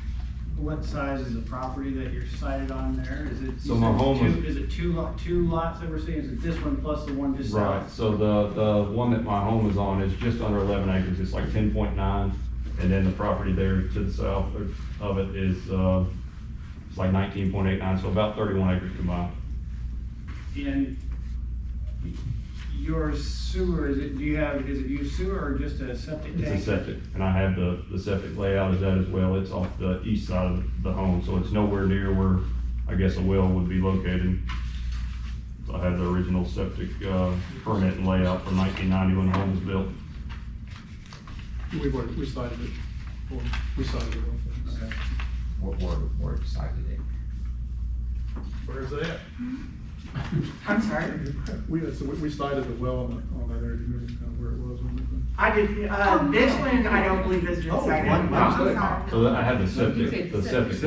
what size is the property that you're sited on there? Is it? So my home Is it two lots that we're seeing? Is it this one plus the one just Right, south? so the one that my home is on is just under 11 acres, it's like 10.9, and then the property there to the south of it is, it's like 19.89, so about 31 acres combined. And your sewer, is it used sewer or just a septic tank? It's a septic, and I have the septic layout as that as well, it's off the east side of the home, so it's nowhere near where, I guess, a well would be located. So I have the original septic, permit and layout from 1990 when the home was built. We cited it, we cited it. Okay. Where decided it? Where's that? I'm sorry? We cited the well on that area, you remember kind of where it was on that? I did, this one, I don't believe has been cited. So I have the septic Septic.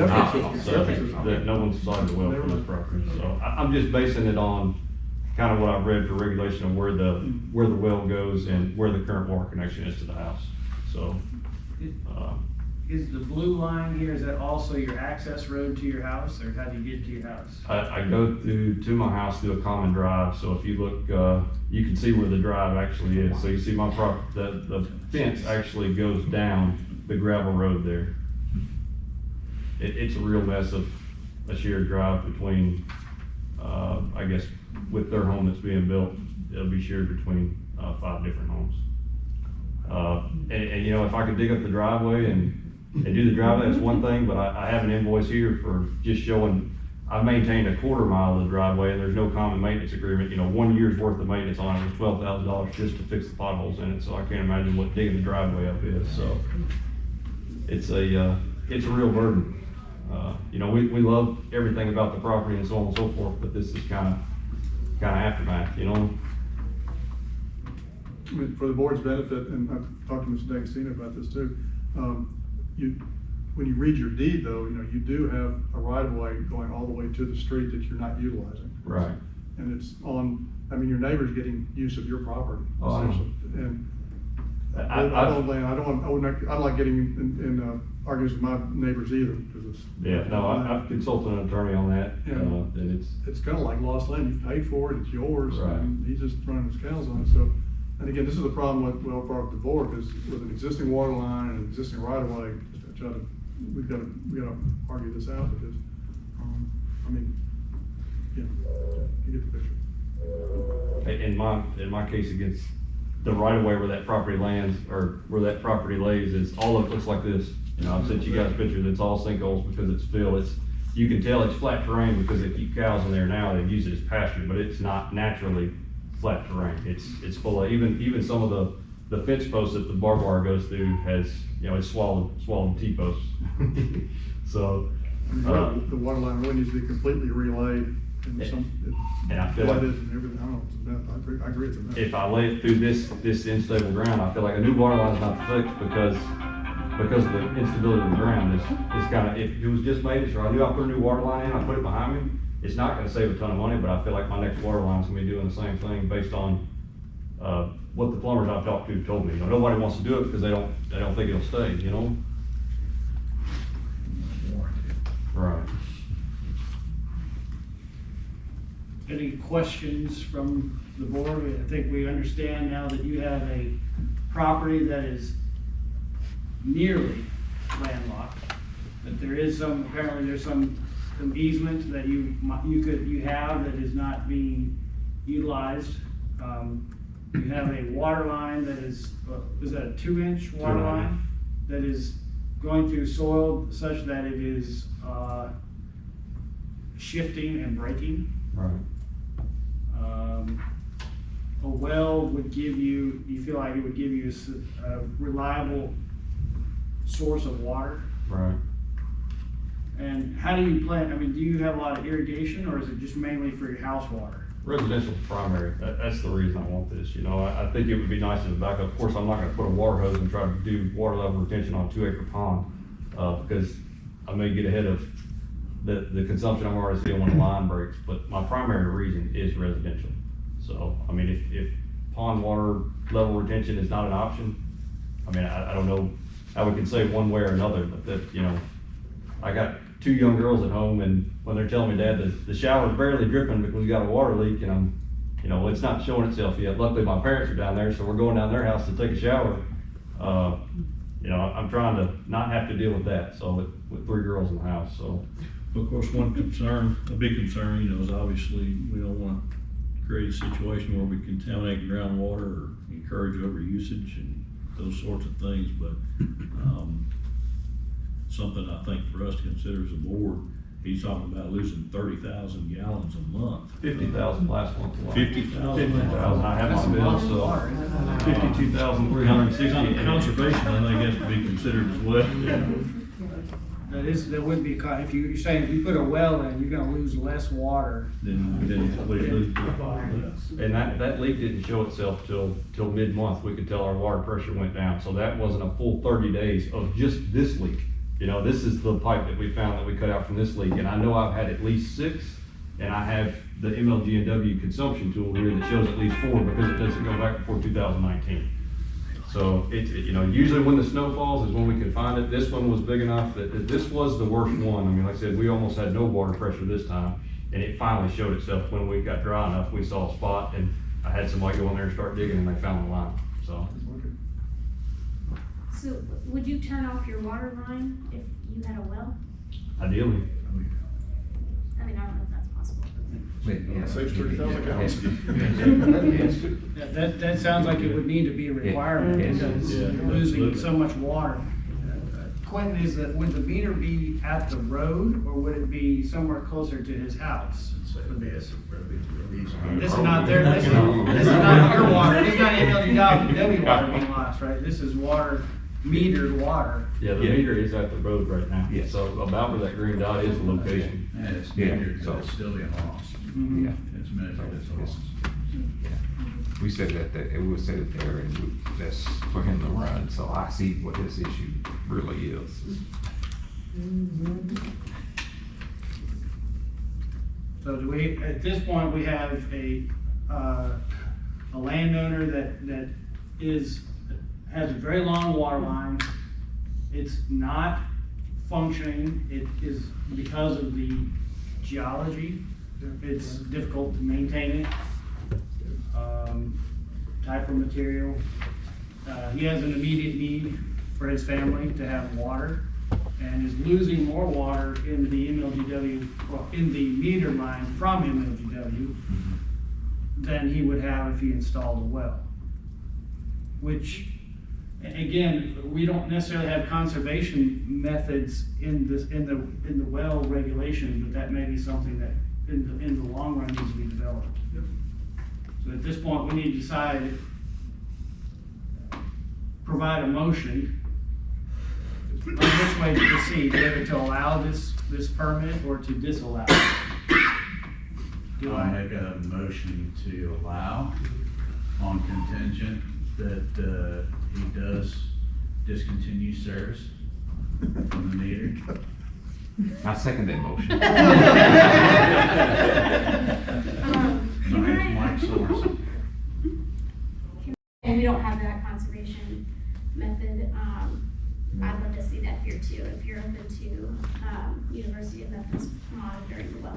that no one's cited the well for this property. So I'm just basing it on kind of what I've read for regulation of where the well goes and where the current water connection is to the house. So, Is the blue line here, is that also your access road to your house, or how do you get to your house? I go to my house through a common drive, so if you look, you can see where the drive actually is. So you see my the fence actually goes down the gravel road there. It's a real mess of a shared drive between, I guess, with their home that's being built, it'll be shared between 5 different homes. And you know, if I could dig up the driveway and do the driveway, that's one thing, but I have an invoice here for just showing, I've maintained a quarter mile of the driveway and there's no common maintenance agreement. You know, 1 year's worth of maintenance on it was $12,000 just to fix the potholes in it, so I can't imagine what digging the driveway up is, so. It's a real burden. You know, we love everything about the property and so on and so forth, but this is kind of aftermath, you know? I mean, for the board's benefit, and I've talked to Mr. D'Agostino about this too, when you read your deed though, you know, you do have a right of way going all the way to the street that you're not utilizing. Right. And it's on, I mean, your neighbor's getting use of your property. Oh, I know. And I don't like getting in arguments with my neighbors either, because it's. Yeah, no, I've consulted an attorney on that, and it's kind of like lost land, you paid for it, it's yours, Right. and he's just running his cows on it, so. And again, this is the problem with, well, brought up the board, is with an existing water line and an existing right of way, we gotta argue this out, because, I mean, yeah, you get the picture. in my case against the right of way where that property lands, or where that property lays, is all of it looks like this. You know, I've sent you guys pictures, it's all sinkholes because it's filled, you can tell it's flat terrain because they keep cows in there now, they use it as pasture, but it's not naturally flat terrain. It's full of, even some of the fence posts that the barbed wire goes through has, you know, it's swallowed T-posts. So, The water line really needs to be completely relayed, and and I feel like and everything, I don't know, I agree it's a mess. if I lay it through this unstable ground, I feel like a new water line is not fixed because of the instability of the ground. It's kind of, if it was just made, so I knew I put a new water line in, I put it behind me, it's not gonna save a ton of money, but I feel like my next water line's gonna be doing the same thing based on, what the plumbers I've talked to told me. You know, nobody wants to do it because they don't think it'll stay, you know? Right. Any questions from the board? I think we understand now that you have a property that is nearly landlocked, but there is apparently there's some easement that you have that is not being utilized. You have a water line that is that a 2-inch water line that is going through soil such that it is shifting and breaking. Right. A well would give you feel like it would give you a reliable source of water. Right. And how do you plan, I mean, do you have a lot of irrigation, or is it just mainly for your house water? Residential primary, that's the reason I want this, you know, I think it would be nice as a backup. Of course, I'm not gonna put a water hose and try to do water level retention on a 2-acre pond, because I may get ahead of the consumption I'm already seeing when the line breaks, but my primary reason is residential. So, I mean, if pond water level retention is not an option, I mean, I don't know how we can say one way or another, but that, you know, I got 2 young girls at home, and when they're telling me, Dad, the shower's barely dripping because we got a water leak, and I'm, you know, it's not showing itself yet. Luckily, my parents are down there, so we're going down their house to take a shower. You know, I'm trying to not have to deal with that, so with 3 girls in the house, so. Of course, one concern, a big concern, you know, is obviously we don't want to create a situation where we contaminate groundwater or encourage overusage and those sorts of things, but, something I think for us to consider as a board, he's talking about losing 30,000 gallons a month. 50,000 last month. 50,000. 50,000, I have That's my a lot bill, of water, isn't it? so 52,360. Conservation, I think, has to be considered as well. That wouldn't be, if you're saying if you put a well in, you're gonna lose less water. Then we lose. And that leak didn't show itself till mid-month. We could tell our water pressure went down, so that wasn't a full 30 days of just this leak. You know, this is the pipe that we found that we cut out from this leak, and I know I've had at least 6, and I have the MLG&W consumption tool here that shows at least 4 because it doesn't go back before 2019. So you know, usually when the snow falls is when we can find it. This one was big enough that this was the worst one. I mean, like I said, we almost had no water pressure this time, and it finally showed itself when we got dry enough. We saw a spot, and I had somebody go in there and start digging, and they found the line, so. So would you turn off your water line if you had a well? Ideally. I mean, I don't know if that's possible. Saves 30,000 gallons. That sounds like it would need to be a requirement Yeah. because Yeah. you're losing so much water. Quentin, would the meter be at the road or would it be somewhere closer to his house? This is not their, this is not your water, this is not MLG water being lost, right? This is water, metered water. Yeah, the meter is at the road right now. Yes. So about where that green dot is the location. And it's Yeah, metered, so- but it's still being lost. Yeah. It's measured as a loss. We said that it was set it there and that's for him to run, so I see what his issue really is. So do we, at this point, we have a landowner that has a very long water line. It's not functioning. It is because of the geology. It's difficult to maintain it. Type of material. He has an immediate need for his family to have water and is losing more water in the MLGW, well, in the meter line from MLGW than he would have if he installed a well. Which, again, we don't necessarily have conservation methods in the well regulations, but that may be something that in the long run needs to be developed. So at this point, we need to decide, provide a motion on which way to proceed, whether to allow this permit or to disallow it. I'll make a motion to allow on contingent that he does discontinue service from the meter. I second that motion. My name's Mike Sorensen. And we don't have that conservation method. I'd love to see that here too, if you're open to, University of Memphis monitoring the well.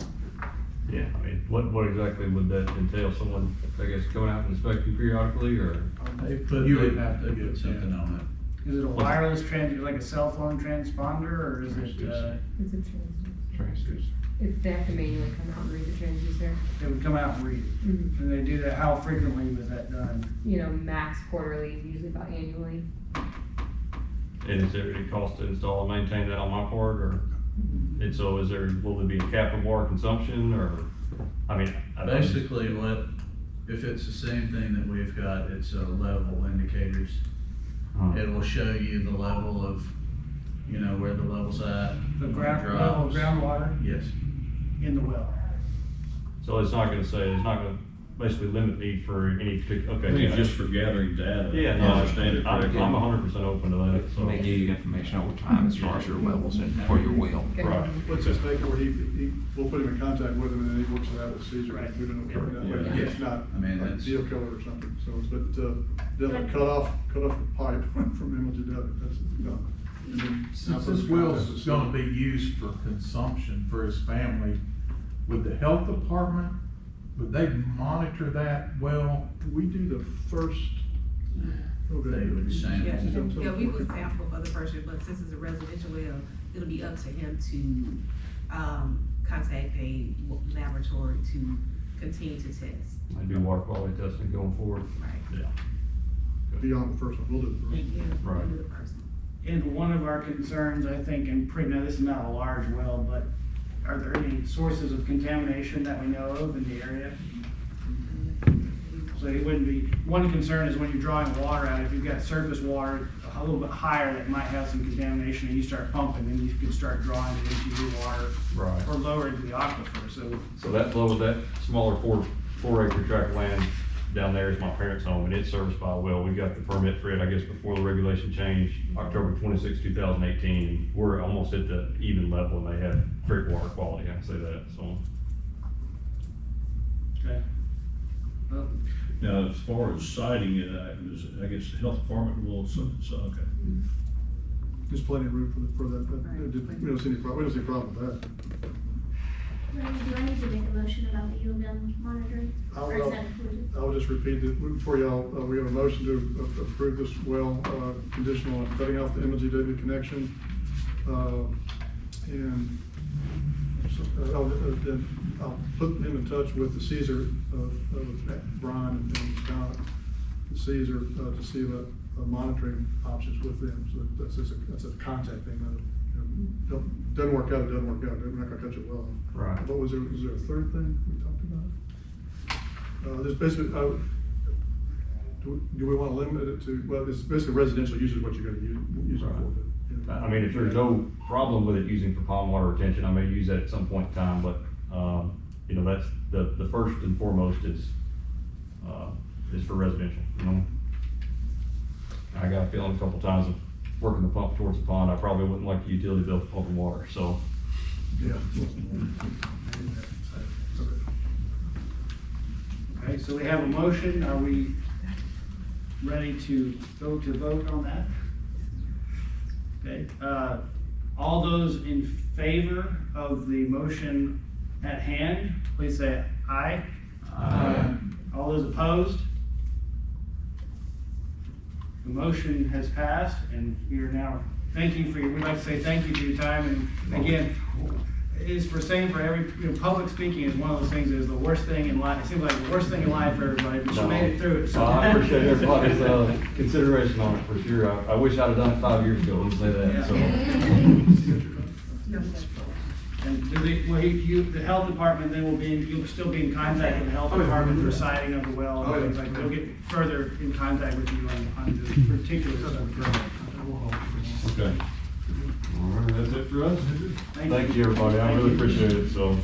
Yeah, I mean, what exactly would that entail? Someone, I guess, coming out and inspecting periodically, or? You would have to put something on it. Is it a wireless like a cell phone transponder, or is it, It's a Transducer. if they have to manually come out and read the transducer, it would come out and read it? Mhm. And they do that, how frequently was that done? max quarterly, usually about annually. And is there a cost to install and maintain that on my part, or? And so will there be a cap of water consumption, or, I mean? Basically, if it's the same thing that we've got, it's level indicators. It will show you the level of, where the level's at. The when it level of drops. groundwater Yes. in the well? So it's not gonna basically limit me for any particular, I okay. think it's yeah. just for gathering data. Yeah, if no, I understand it I'm correctly. 100% open to that, so. They give you information over time as far as your levels and for your well. Right. What's this make where we'll put him in contact with him and then he works it out with Caesar. Right. We don't know, Yeah. but it's not I mean, a that's- deal killer or something, so, but, definitely cut off the pipe from MLGW, that's done. And then Since now this put well contact is with gonna Caesar. be used for consumption for his family, would the health department, would they monitor that well? We do the first. Okay. They would sample. Yeah, we would sample for the first year, but since it's a residential well, it'll be up to him to, contact a laboratory to continue to test. I do water quality testing going forward. Right. Yeah. Beyond the first one, we'll do the first. Yeah, we'll Right. do the first one. And one of our concerns, I think, and now this is not a large well, but are there any sources of contamination that we know of in the area? So it wouldn't be, one concern is when you're drawing water out, if you've got surface water a little bit higher that might have some contamination and you start pumping, then you could start drawing it into your water Right. or lower into the aquifer, so. So that flow, that smaller four acre tract of land down there is my parents' home and it's serviced by a well. We got the permit for it, I guess, before the regulation changed, October 26, 2018. We're almost at the even level and they have great water quality, I can say that, so. Okay. Well, Now, as far as citing it, I guess the health department will, so, okay. There's plenty of room for that, we don't see any problem with that. Randy, do I need to make a motion about the U of M monitoring, or is that included? I will just repeat that for y'all, we have a motion to approve this well, conditional on cutting off the MLGW connection. And I'll put him in touch with the Caesar, Brian and Scott, the Caesar, to see about monitoring options with them. So that's a contact thing. Doesn't work out, it doesn't work out. We're not gonna cut you well. Right. What was there a third thing we talked about? There's basically, do we want to limit it to, well, it's basically residential use is what you're gonna use it for. But, you know. I mean, if there's no problem with it using for pond water retention, I may use that at some point in time, but, you know, that's the first and foremost is for residential, you know? I got a feeling a couple times of working the pump towards the pond, I probably wouldn't like the utility bill for pumping water, so. Yeah. Okay, so we have a motion, are we ready to go to vote on that? Okay, all those in favor of the motion at hand, please say aye. Aye. All those opposed? The motion has passed, and we are now, we'd like to say thank you for your time, and again, is for saying for every, public speaking is one of those things, is the worst thing in life, it seems like the worst thing in life for everybody, but you made it through it, so. Well, I appreciate everybody's, consideration on it for sure. I wish I'd have done it 5 years ago, let's say that, so. And the health department then you'll still be in contact with the health department for siting of the well and things like that. They'll get further in contact with you on the particulars of it. Okay. All right, that's it for us. Thank Thank you, everybody, I really appreciate it, so.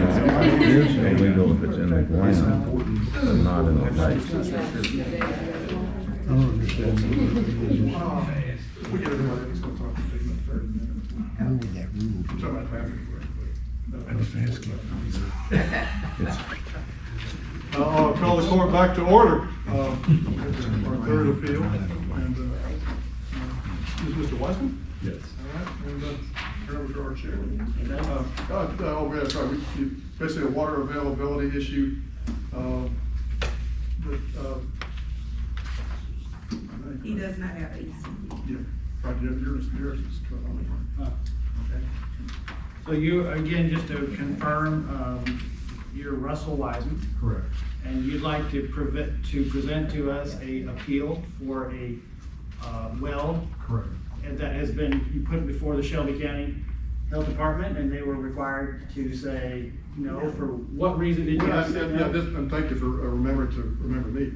Illegal if it's in the ground, but not in the lake. I don't understand. If we get everybody, it's gonna talk for 30 minutes. We're talking about traffic. I was asking. I'll call the court back to order. Our third appeal, and, is Mr. Weissman? Yes. All right, and, turn over to our chair. Yeah, sorry, basically a water availability issue, He does not have AC. yeah, right, yours is cut off. Okay. So you, again, just to confirm, you're Russell Wiseman, Correct. and you'd like to present to us a appeal for a well Correct. and that has been, you put before the Shelby County Health Department, and they were required to say no. For what reason did you have to say no? Yeah, and thank you for remembering me.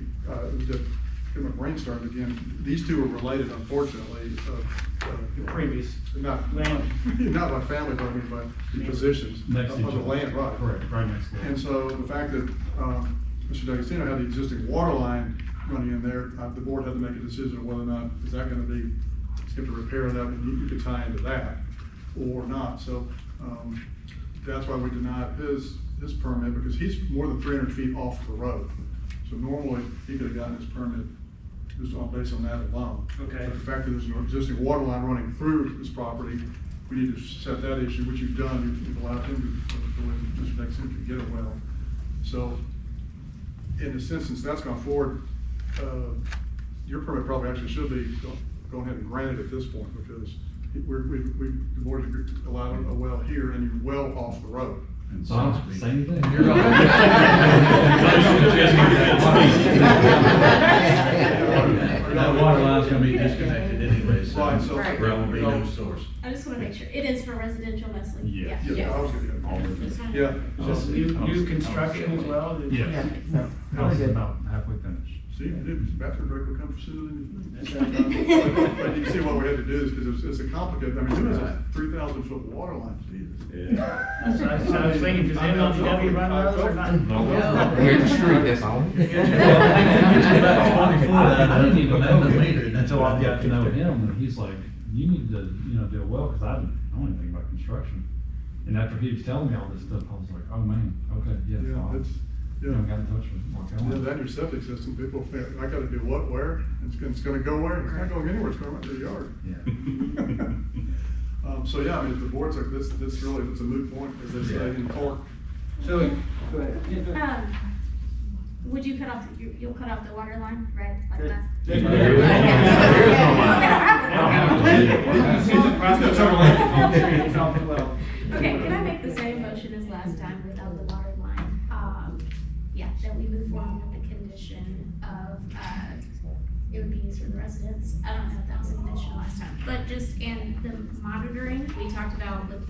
my brain started again, these two are related, unfortunately, Previous. not, Land. not by family, but I mean by the positions Next to of each the other. land, right? Correct, right next to it. And so the fact that, Mr. D'Agostino had the existing water line running in there, the board had to make a decision of whether or not, is that gonna be, it's gonna repair that, and you could tie into that, or not, so, that's why we denied his permit, because he's more than 300 feet off the road. So normally, he could have gotten his permit just based on that alone. Okay. But the fact that there's an existing water line running through his property, we need to set that issue, which you've done, you've allowed him to, Mr. Dixon to get a well. So, in this instance, that's gone forward, your permit probably actually should be going ahead and granted at this point, because the board allowed a well here, and you're well off the road. And So I don't have to say anything? That water line's gonna be disconnected anyway, so Right, so- there will be no source. I just wanna make sure, it is for residential mostly? Yeah. Yeah, I was gonna, yeah. Just new construction as well? Yes. No, House is good. about halfway finished. See, the bathroom break will come sooner than you think. That's right. But you can see what we had to do is, because it's a complicated, I mean, doing a 3,000-foot water line, Jesus. Yeah. That's what I was thinking, does MLW run those or not? We're in the street, that's all. I didn't even know the meter until I got to know him, and he's like, you need to, do a well, because I don't know anything about construction. And after he was telling me all this stuff, I was like, oh man, okay, yes, Yeah, I'll, it's, got in touch with him. Like, Yeah, that your septic system, people think, I gotta do what, where, it's gonna go where, it's not going anywhere, it's going right to the yard. Yeah. So yeah, I mean, if the board's like, this really, it's a moot point, as they say in court. So, go ahead. Yeah, go ahead. Would you cut off, you'll cut off the water line, right, like Good. that? Good. Okay, can I make the same motion as last time without the water line? Yeah, that we move forward with the condition of, it would be used for the residents. I don't know if that was a condition last time, but just, and the monitoring, we talked about with,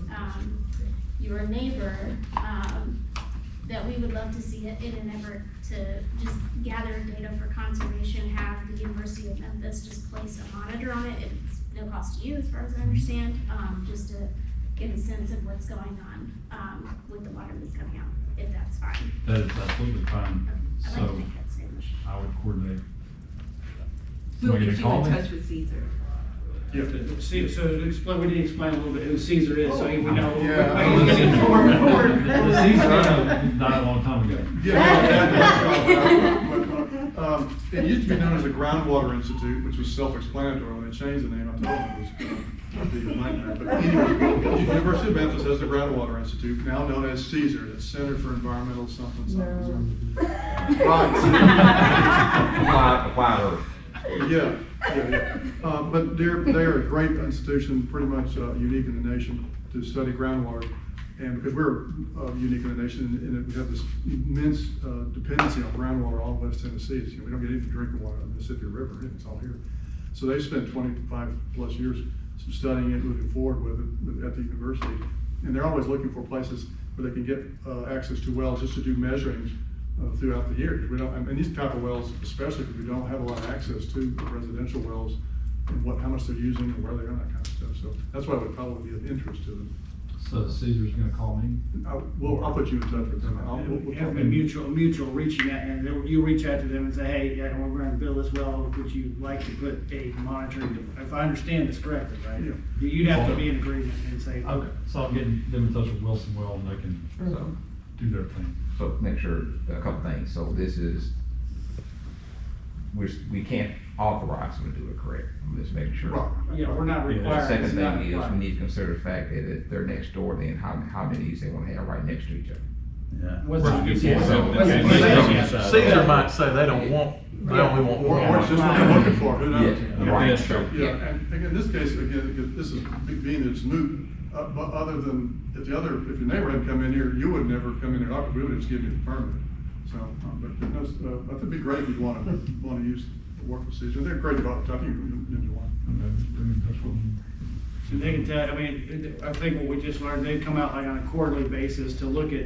your neighbor, that we would love to see it in an effort to just gather data for conservation, have the University of Memphis just place a monitor on it. It's no cost to you, as far as I understand, just to get a sense of what's going on, with the water that's coming out, if that's fine. That is absolutely fine. I'd like So to make that same motion. I would coordinate. We'll Somebody get to you call in me? touch with Caesar. Yeah. See, so to explain, we didn't explain a little bit who Caesar is, so we know. Yeah. He's getting forward. Caesar, I know, died a long time ago. It used to be known as the Groundwater Institute, which was self-explanatory. When they changed the name, I told them it was gonna be a nightmare. But anyway, the University of Memphis has the Groundwater Institute, now known as CESAR, the Center for Environmental something something. Right. Why Earth? Yeah. But they're a great institution, pretty much unique in the nation to study groundwater. And because we're unique in the nation, and we have this immense dependency on groundwater all of West Tennessee. We don't get any drinking water out of the Mississippi River, it's all here. So they spent 25 plus years studying it, moving forward with it at the university. And they're always looking for places where they can get access to wells just to do measurings throughout the year. We don't, and these type of wells, especially because we don't have a lot of access to residential wells and how much they're using and where they're on, that kind of stuff. So that's why it would probably be of interest to them. So Caesar's gonna call me? I'll put you in touch with them. We'll Have a mutual reaching out, and you reach out to them and say, hey, yeah, we're going to build this well, would you like to put a monitoring, if I understand this correctly, right? Yeah. You'd have to be in agreement and say. Okay, so I'll get them in touch with Wilson Well, and they can do their thing. So make sure, a couple things, so this is, we can't authorize them to do it, correct? I'm just making sure. Right. Yeah, we're not The required. second it's not thing is, we required. need to consider the fact that if they're next door, then how many of these they wanna have right next to each other? Yeah. What's Right. the- Yeah. what's the- Yeah. Caesar might say they only want Or it's just what they're looking for, who knows? Yeah, right. That's true. Yeah, and again, in this case, again, this is being it's moot, but other than, if your neighbor had come in here, you would never come in here, we would just give you the permit. So, but I think it'd be great if you'd wanna use the work procedure, they're great about, I think you'd enjoy. Okay, put me in touch with them. And they can tell, I mean, I think what we just learned, they'd come out like on a quarterly basis to look at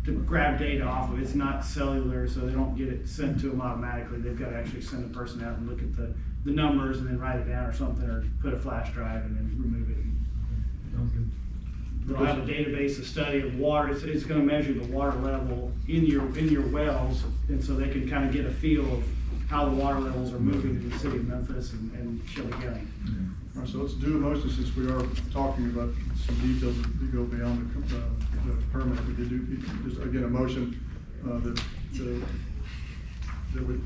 to grab data off of. It's not cellular, so they don't get it sent to them automatically. They've got to actually send a person out and look at the numbers and then write it down or something, or put a flash drive and then remove it. They'll have a database, a study of water. It's gonna measure the water level in your wells, and so they can kind of get a feel of how the water levels are moving in the city of Memphis and Shelby County. All right, so let's do a motion, since we are talking about some details that go beyond the permit. We did do, just again, a motion, that would,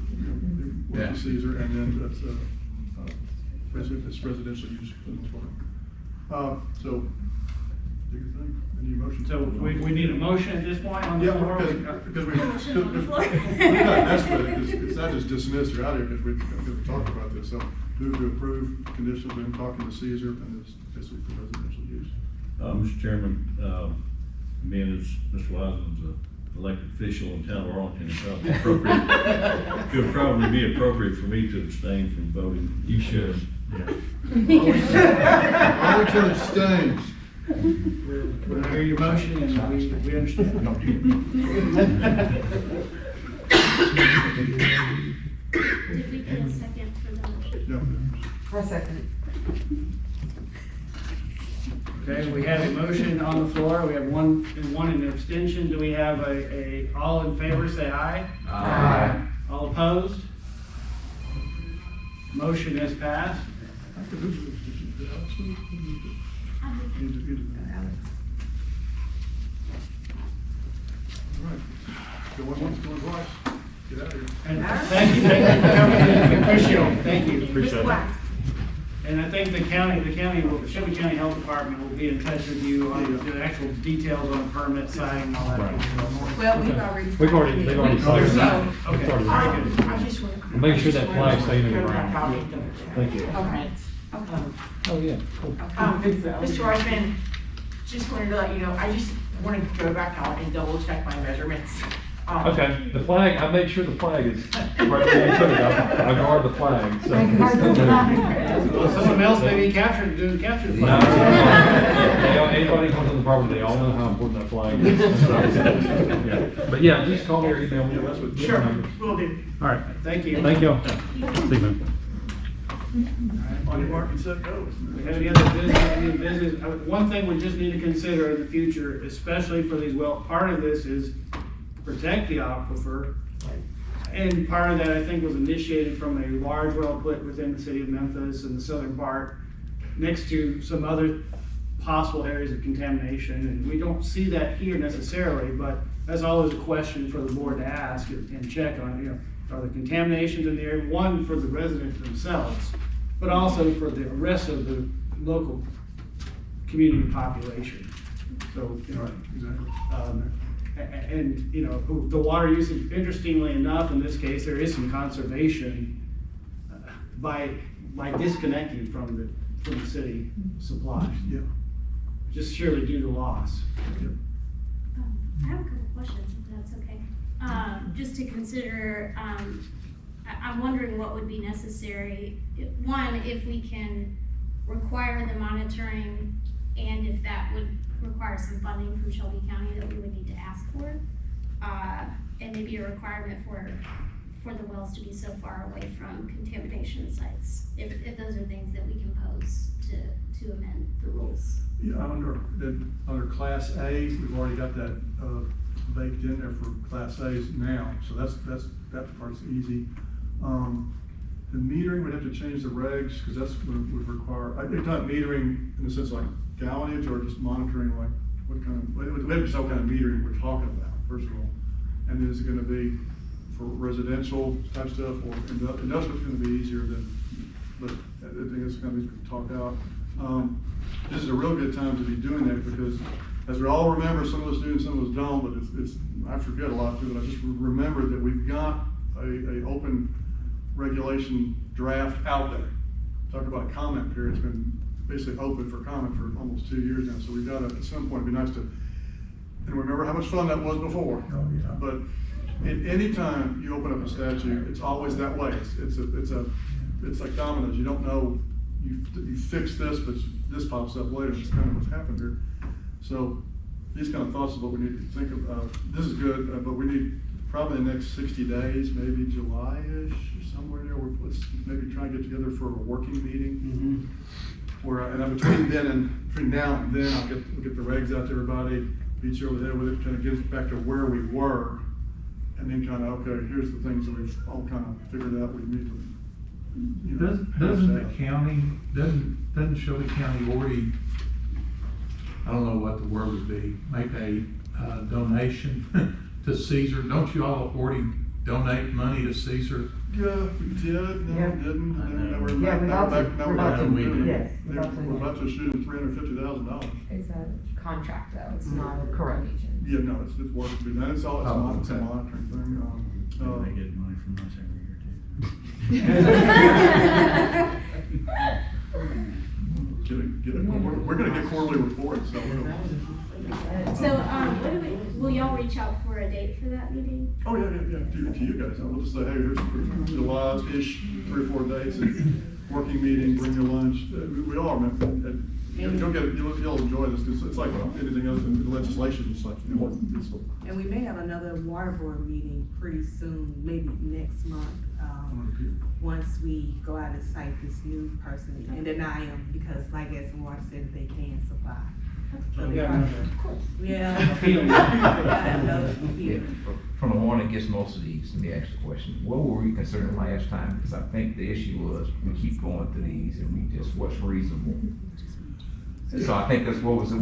Yeah. Caesar, and then that's, it's residential use for the most part. So, do your thing, any motion? So we need a motion at this point on the Yeah, floor? because we're not desperate, it's not just dismissed or out here, because we're talking about this, so move to approve conditions, been talking to Caesar, and it's basically for residential use. Mr. Chairman, being as Mr. Wiseman's an elected official in town of Arlington, it's probably appropriate, could probably be appropriate for me to abstain from voting. You should. Arlington abstains. We hear your motion and we understand. Did we get a second for the motion? No. I second Okay, we have a motion on the floor. We have one in abstention. Do we have a all in favor, say aye? Aye. All opposed? Motion is passed. All right, going once, going twice, get out of here. And thank you for coming in. We appreciate it. Thank you. it. And I think the Shelby County Health Department will be in touch with you on the actual details on the permit side and all that. Well, we've already. They've already Oh, there's signed some. it. Okay, It's already- very good. I just want to. Make sure that flag stays in the ground. Thank you. Okay. Oh, yeah. Cool. Mr. Wiseman, just wanted to let you know, I just wanted to go back out and double check my measurements. Okay, the flag, I made sure the flag is right where you put it. I guard the flag, so. Well, someone else may be captured the No, flag. anybody comes on the property, they all know how important that flag is. Yeah. But yeah, just call me or email me. That's what. Sure, will do. All right. Thank you. Thank you. See you, man. On your mark and set, go. We have any other business, one thing we just need to consider in the future, especially for these part of this is protect the aquifer. And part of that, I think, was initiated from a large well put within the city of Memphis in the southern part, next to some other possible areas of contamination. And we don't see that here necessarily, but that's always a question for the board to ask and check on, are the contaminations in the area, one for the residents themselves, but also for the rest of the local community population. So, Exactly. and the water usage, interestingly enough, in this case, there is some conservation by disconnecting from the city supply. Yeah. Just surely due to loss. I have a couple questions, if that's okay. Just to consider, I'm wondering what would be necessary. One, if we can require the monitoring, and if that would require some funding from Shelby County that we would need to ask for. And maybe a requirement for the wells to be so far away from contamination sites. If those are things that we can pose to amend the rules. Yeah, under Class A, we've already got that baked in there for Class A's now, so that part's easy. The metering, we'd have to change the regs, because that's what would require, it's not metering in the sense like gallonage, or just monitoring like what kind of, we have to some kind of metering we're talking about, first of all. And then is it gonna be for residential type stuff, or industrial's gonna be easier but I think it's gonna be talked out. This is a real good time to be doing that, because as we all remember, some of us do and some of us don't, but it's I forget a lot too, but I just remember that we've got a open regulation draft out there. Talk about a comment period, it's been basically open for comment for almost 2 years now, so we've got to, at some point, it'd be nice to, and remember how much fun that was before. Oh, yeah. But at any time you open up a statute, it's always that way. It's like dominoes. You don't know, you fix this, but this pops up later. It's kind of what's happened here. So these kind of thoughts of what we need to think of. This is good, but we need probably the next 60 days, maybe July-ish or somewhere there. Let's maybe try and get together for a working meeting. Where, and between now and then, we'll get the regs out to everybody, beat you over the head with it, kind of get us back to where we were, and then kind of, okay, here's the things that we've all kind of figured out we need to. You know, Doesn't hash out. the county, doesn't Shelby County already, I don't know what the word would be, make a donation to Caesar? Don't you all already donate money to Caesar? Yeah, we did, no, Yeah. we didn't, and then we're Yeah, we're about to- now we're we're about back to to do doing it. it. Yes, we're about to We're do about to shoot $350,000. It's a contract though, it's not a Correct. donation. Yeah, no, it's work to be done, it's all, it's a monitoring thing. They get money from us every year We're gonna get quarterly reports, so we'll. So, what do will y'all reach out for a date for that meeting? Oh, yeah, to you guys, we'll just say, hey, here's July-ish, 3 or 4 days, and working meeting, bring your lunch, we all remember, you'll enjoy this, because it's like anything else in legislation, it's like, you know, it's. And we may have another water board meeting pretty soon, maybe next month, once we go out and cite this new person and deny them, because like as Water said, they can supply. So they are- Yeah. Yeah, another appeal. From the one that gets most of these, let me ask you a question. What were we considering last time? Because I think the issue was, we keep going through these and we just, what's reasonable? So I think that's what was in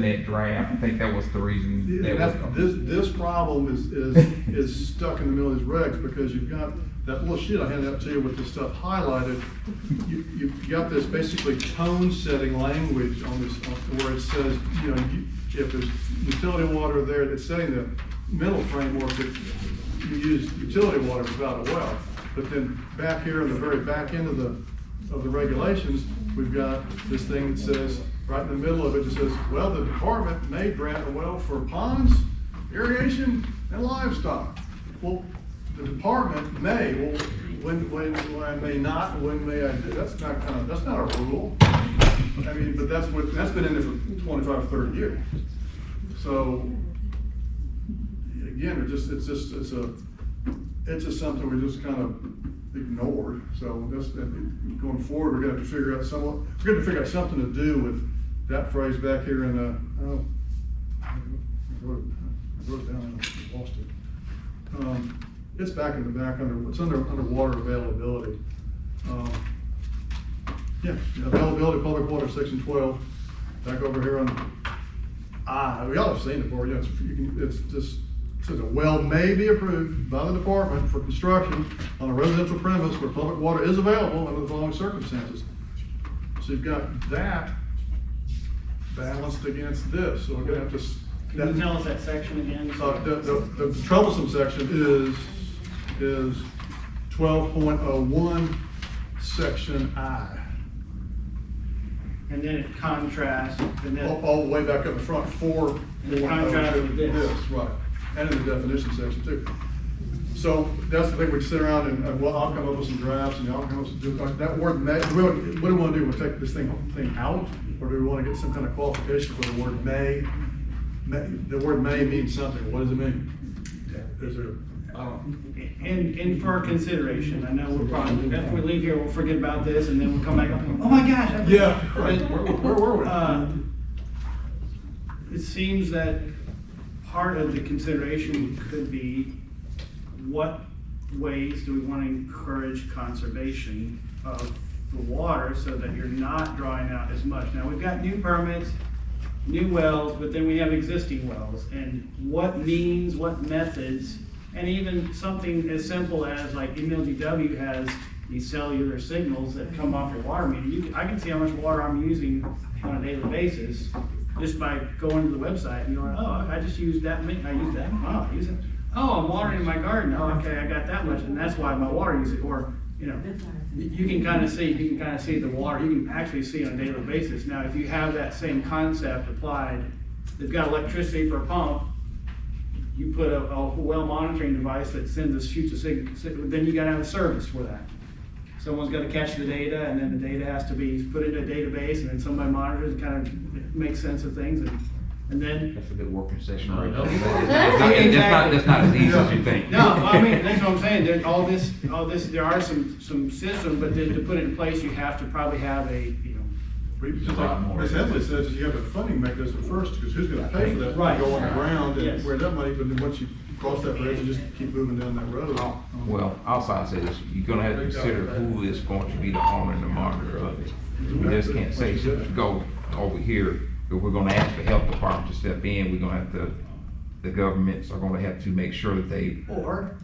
that draft. I think that was the reason. This problem is stuck in the middle of these regs, because you've got that little sheet I handed out to you with this stuff highlighted. You've got this basically tone setting language on this, where it says, you know, if there's utility water there, it's setting the mental framework that you use utility water without a well. But then back here in the very back end of the regulations, we've got this thing that says, right in the middle of it, it says, well, the department may grant a well for ponds, irrigation, and livestock. Well, the department may, well, when may not, when may I do, that's not a rule. I mean, but that's been in there for 25, 30 years. So, again, it's just something we just kind of ignored. So that's, going forward, we're gonna have to figure out something to do with that phrase back here in I wrote it down, I lost it. It's back in the back it's under water availability. Availability, public water, section 12, back over here on we all have seen it before, yeah, it's just, it says a well may be approved by the department for construction on a residential premise where public water is available under the following circumstances. So you've got that balanced against this, so we're gonna have to. Can you tell us that section again? The troublesome section is 12.01, section I. And then it contrasts, and then. All the way back up the front, 4. And it contrasts with this. Right, and in the definition section too. So that's the thing, we sit around and well, I'll come up with some drafts and y'all come up with some, that word may, what do we want to do? We take this thing out, or do we want to get some kind of qualification for the word may? The word may means something, what does it mean? Is there, I don't know. And for consideration, I know we're probably, after we leave here, we'll forget about this, and then we'll come back, oh my gosh. Yeah, right. Where were we? It seems that part of the consideration could be, what ways do we want to encourage conservation of the water so that you're not drawing out as much? Now, we've got new permits, new wells, but then we have existing wells, and what means, what methods, and even something as simple as like MLGW has these cellular signals that come off your water meter. I can see how much water I'm using on a daily basis just by going to the website and going, oh, I just used that, I used that, oh, I use it. Oh, I'm watering my garden, oh, okay, I got that much, and that's why my water usage, or, you know, you can kind of see the water, you can actually see on a daily basis. Now, if you have that same concept applied, they've got electricity for a pump, you put a well monitoring device that shoots a signal, then you gotta have a service for that. Someone's gotta catch the data, and then the data has to be put into a database, and then somebody monitors and kind of makes sense of things. And And then, That's a good working session right No. there. That's not as easy as you think. no, I mean, that's what I'm saying, there, all this, there are some systems, but then to put it in place, you have to probably have a, you know. Just like Ms. Hensley says, you have a funding mechanism first, because who's gonna pay for that? Right. Go on the ground Yes. and where that money, but then once you cross that bridge, you just keep moving down that road. Well, also I say this, you're gonna have to consider who is going to be the owner and the monitor of it. You just can't say, go over here, but we're gonna ask the health department to step in, we're gonna have to, the governments are gonna have to make sure that they. Or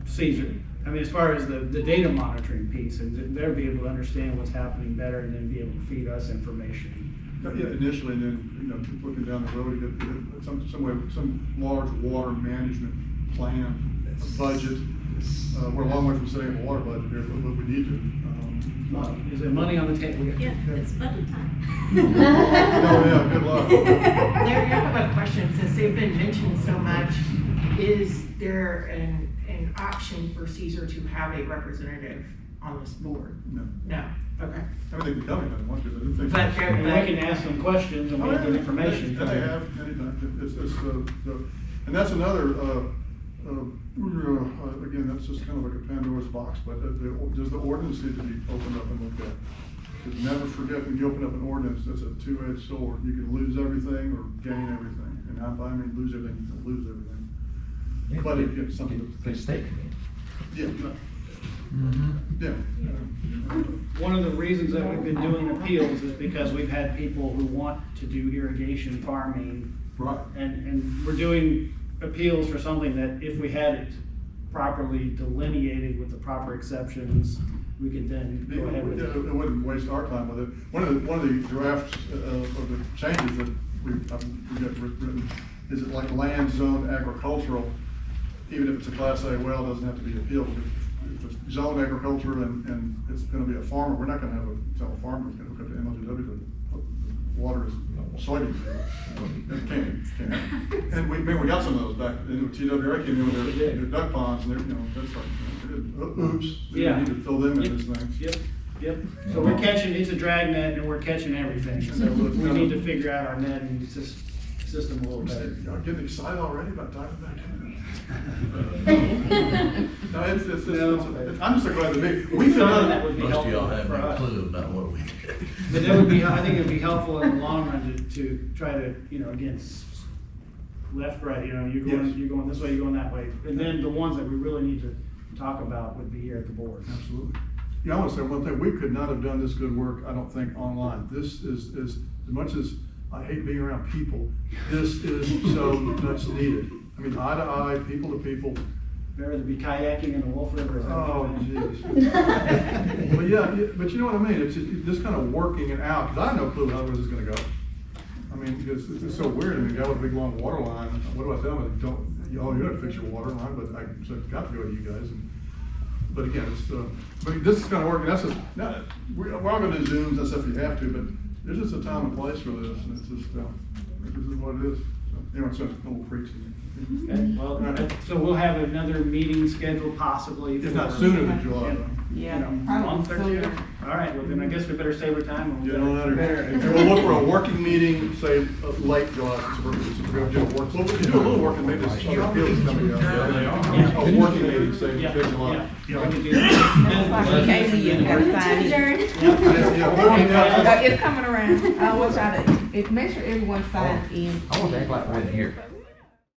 Caesar, I mean, as far as the data monitoring piece, and they'll be able to understand what's happening better and then be able to feed us information. Yeah, initially, and then, you know, looking down the road, you get some large water management plan, a budget. We're a long way from setting up a water budget here, but we need to. Is there money on the table? Yeah, it's budget time. Oh, yeah, good luck. Larry, I have a question, since they've been mentioned so much, is there an option for Caesar to have a representative on this board? No. No, okay. I mean, they can come in if they want to, but I think. But they're- And we can ask them questions and we can get information. And they have, anytime, and that's another, again, that's just kind of like a Pandora's box, but does the ordinance need to be opened up and looked at? Because never forget, when you open up an ordinance, that's a two-edged sword. You can lose everything or gain everything. And I mean, lose everything, you can lose everything. But it gets something to. Good statement. Yeah. Yeah. One of the reasons that we've been doing appeals is because we've had people who want to do irrigation farming. Right. And we're doing appeals for something that if we had it properly delineated with the proper exceptions, we could then go ahead with it. It wouldn't waste our time with it. One of the drafts of the changes that we got written is it like land zone agricultural, even if it's a Class A well, it doesn't have to be appealed. If it's zone agriculture and it's gonna be a farmer, we're not gonna tell a farmer who's gonna hook up to MLGW to put water is soybeans. It can't happen. And we got some of those back, TWA came in with their duck ponds and they're, that's like, oops, we Yeah. need to fill them in this thing. Yep. So we're catching, it's a drag net and we're catching everything. So we need to figure out our netting system a little better. Y'all getting excited already about diving back in? No, I'm just so glad to be. We could Some of not. that would be Most of y'all helpful have for no us. clue about what we did. But that would be, I think it'd be helpful in the long run to try to, again, left, right, you're going this way, you're going that way. And then the ones that we really need to talk about would be here at the board. Absolutely. Yeah, I want to say one thing. We could not have done this good work, I don't think, online. This is as much as I hate being around people, this is so much needed. I mean, eye to eye, people to people. Better to be kayaking in the Wolf River. Is that Oh, what you're jeez. But yeah, but you know what I mean? It's just kind of working it out, because I have no clue how this is gonna go. I mean, because it's so weird. I mean, guy with a big long water line, what do I tell them? You have to fix your water line, but so it's got to go to you guys. But again, but this is kind of working. That's just, we're all gonna do Zooms and stuff if you have to, but there's just a time and place for this, and it's just, this is what it is. So, anyway, it's just a little preachy. Okay, well, so we'll have another meeting scheduled possibly. If not sooner than July. Yeah, Month or probably two. sooner. All right, well then I guess we better save our time. And Get on out of here. And we'll look for a working meeting, say, late July, since we're gonna do a work. Well, we can do a little work and maybe there's other appeals coming out. A working meeting, say, Yeah, mid-July. yeah, we can do that. Katie, you have to sign it. Yeah, It's coming around. I want y'all to, make sure everyone signs in. I want to act like we're here.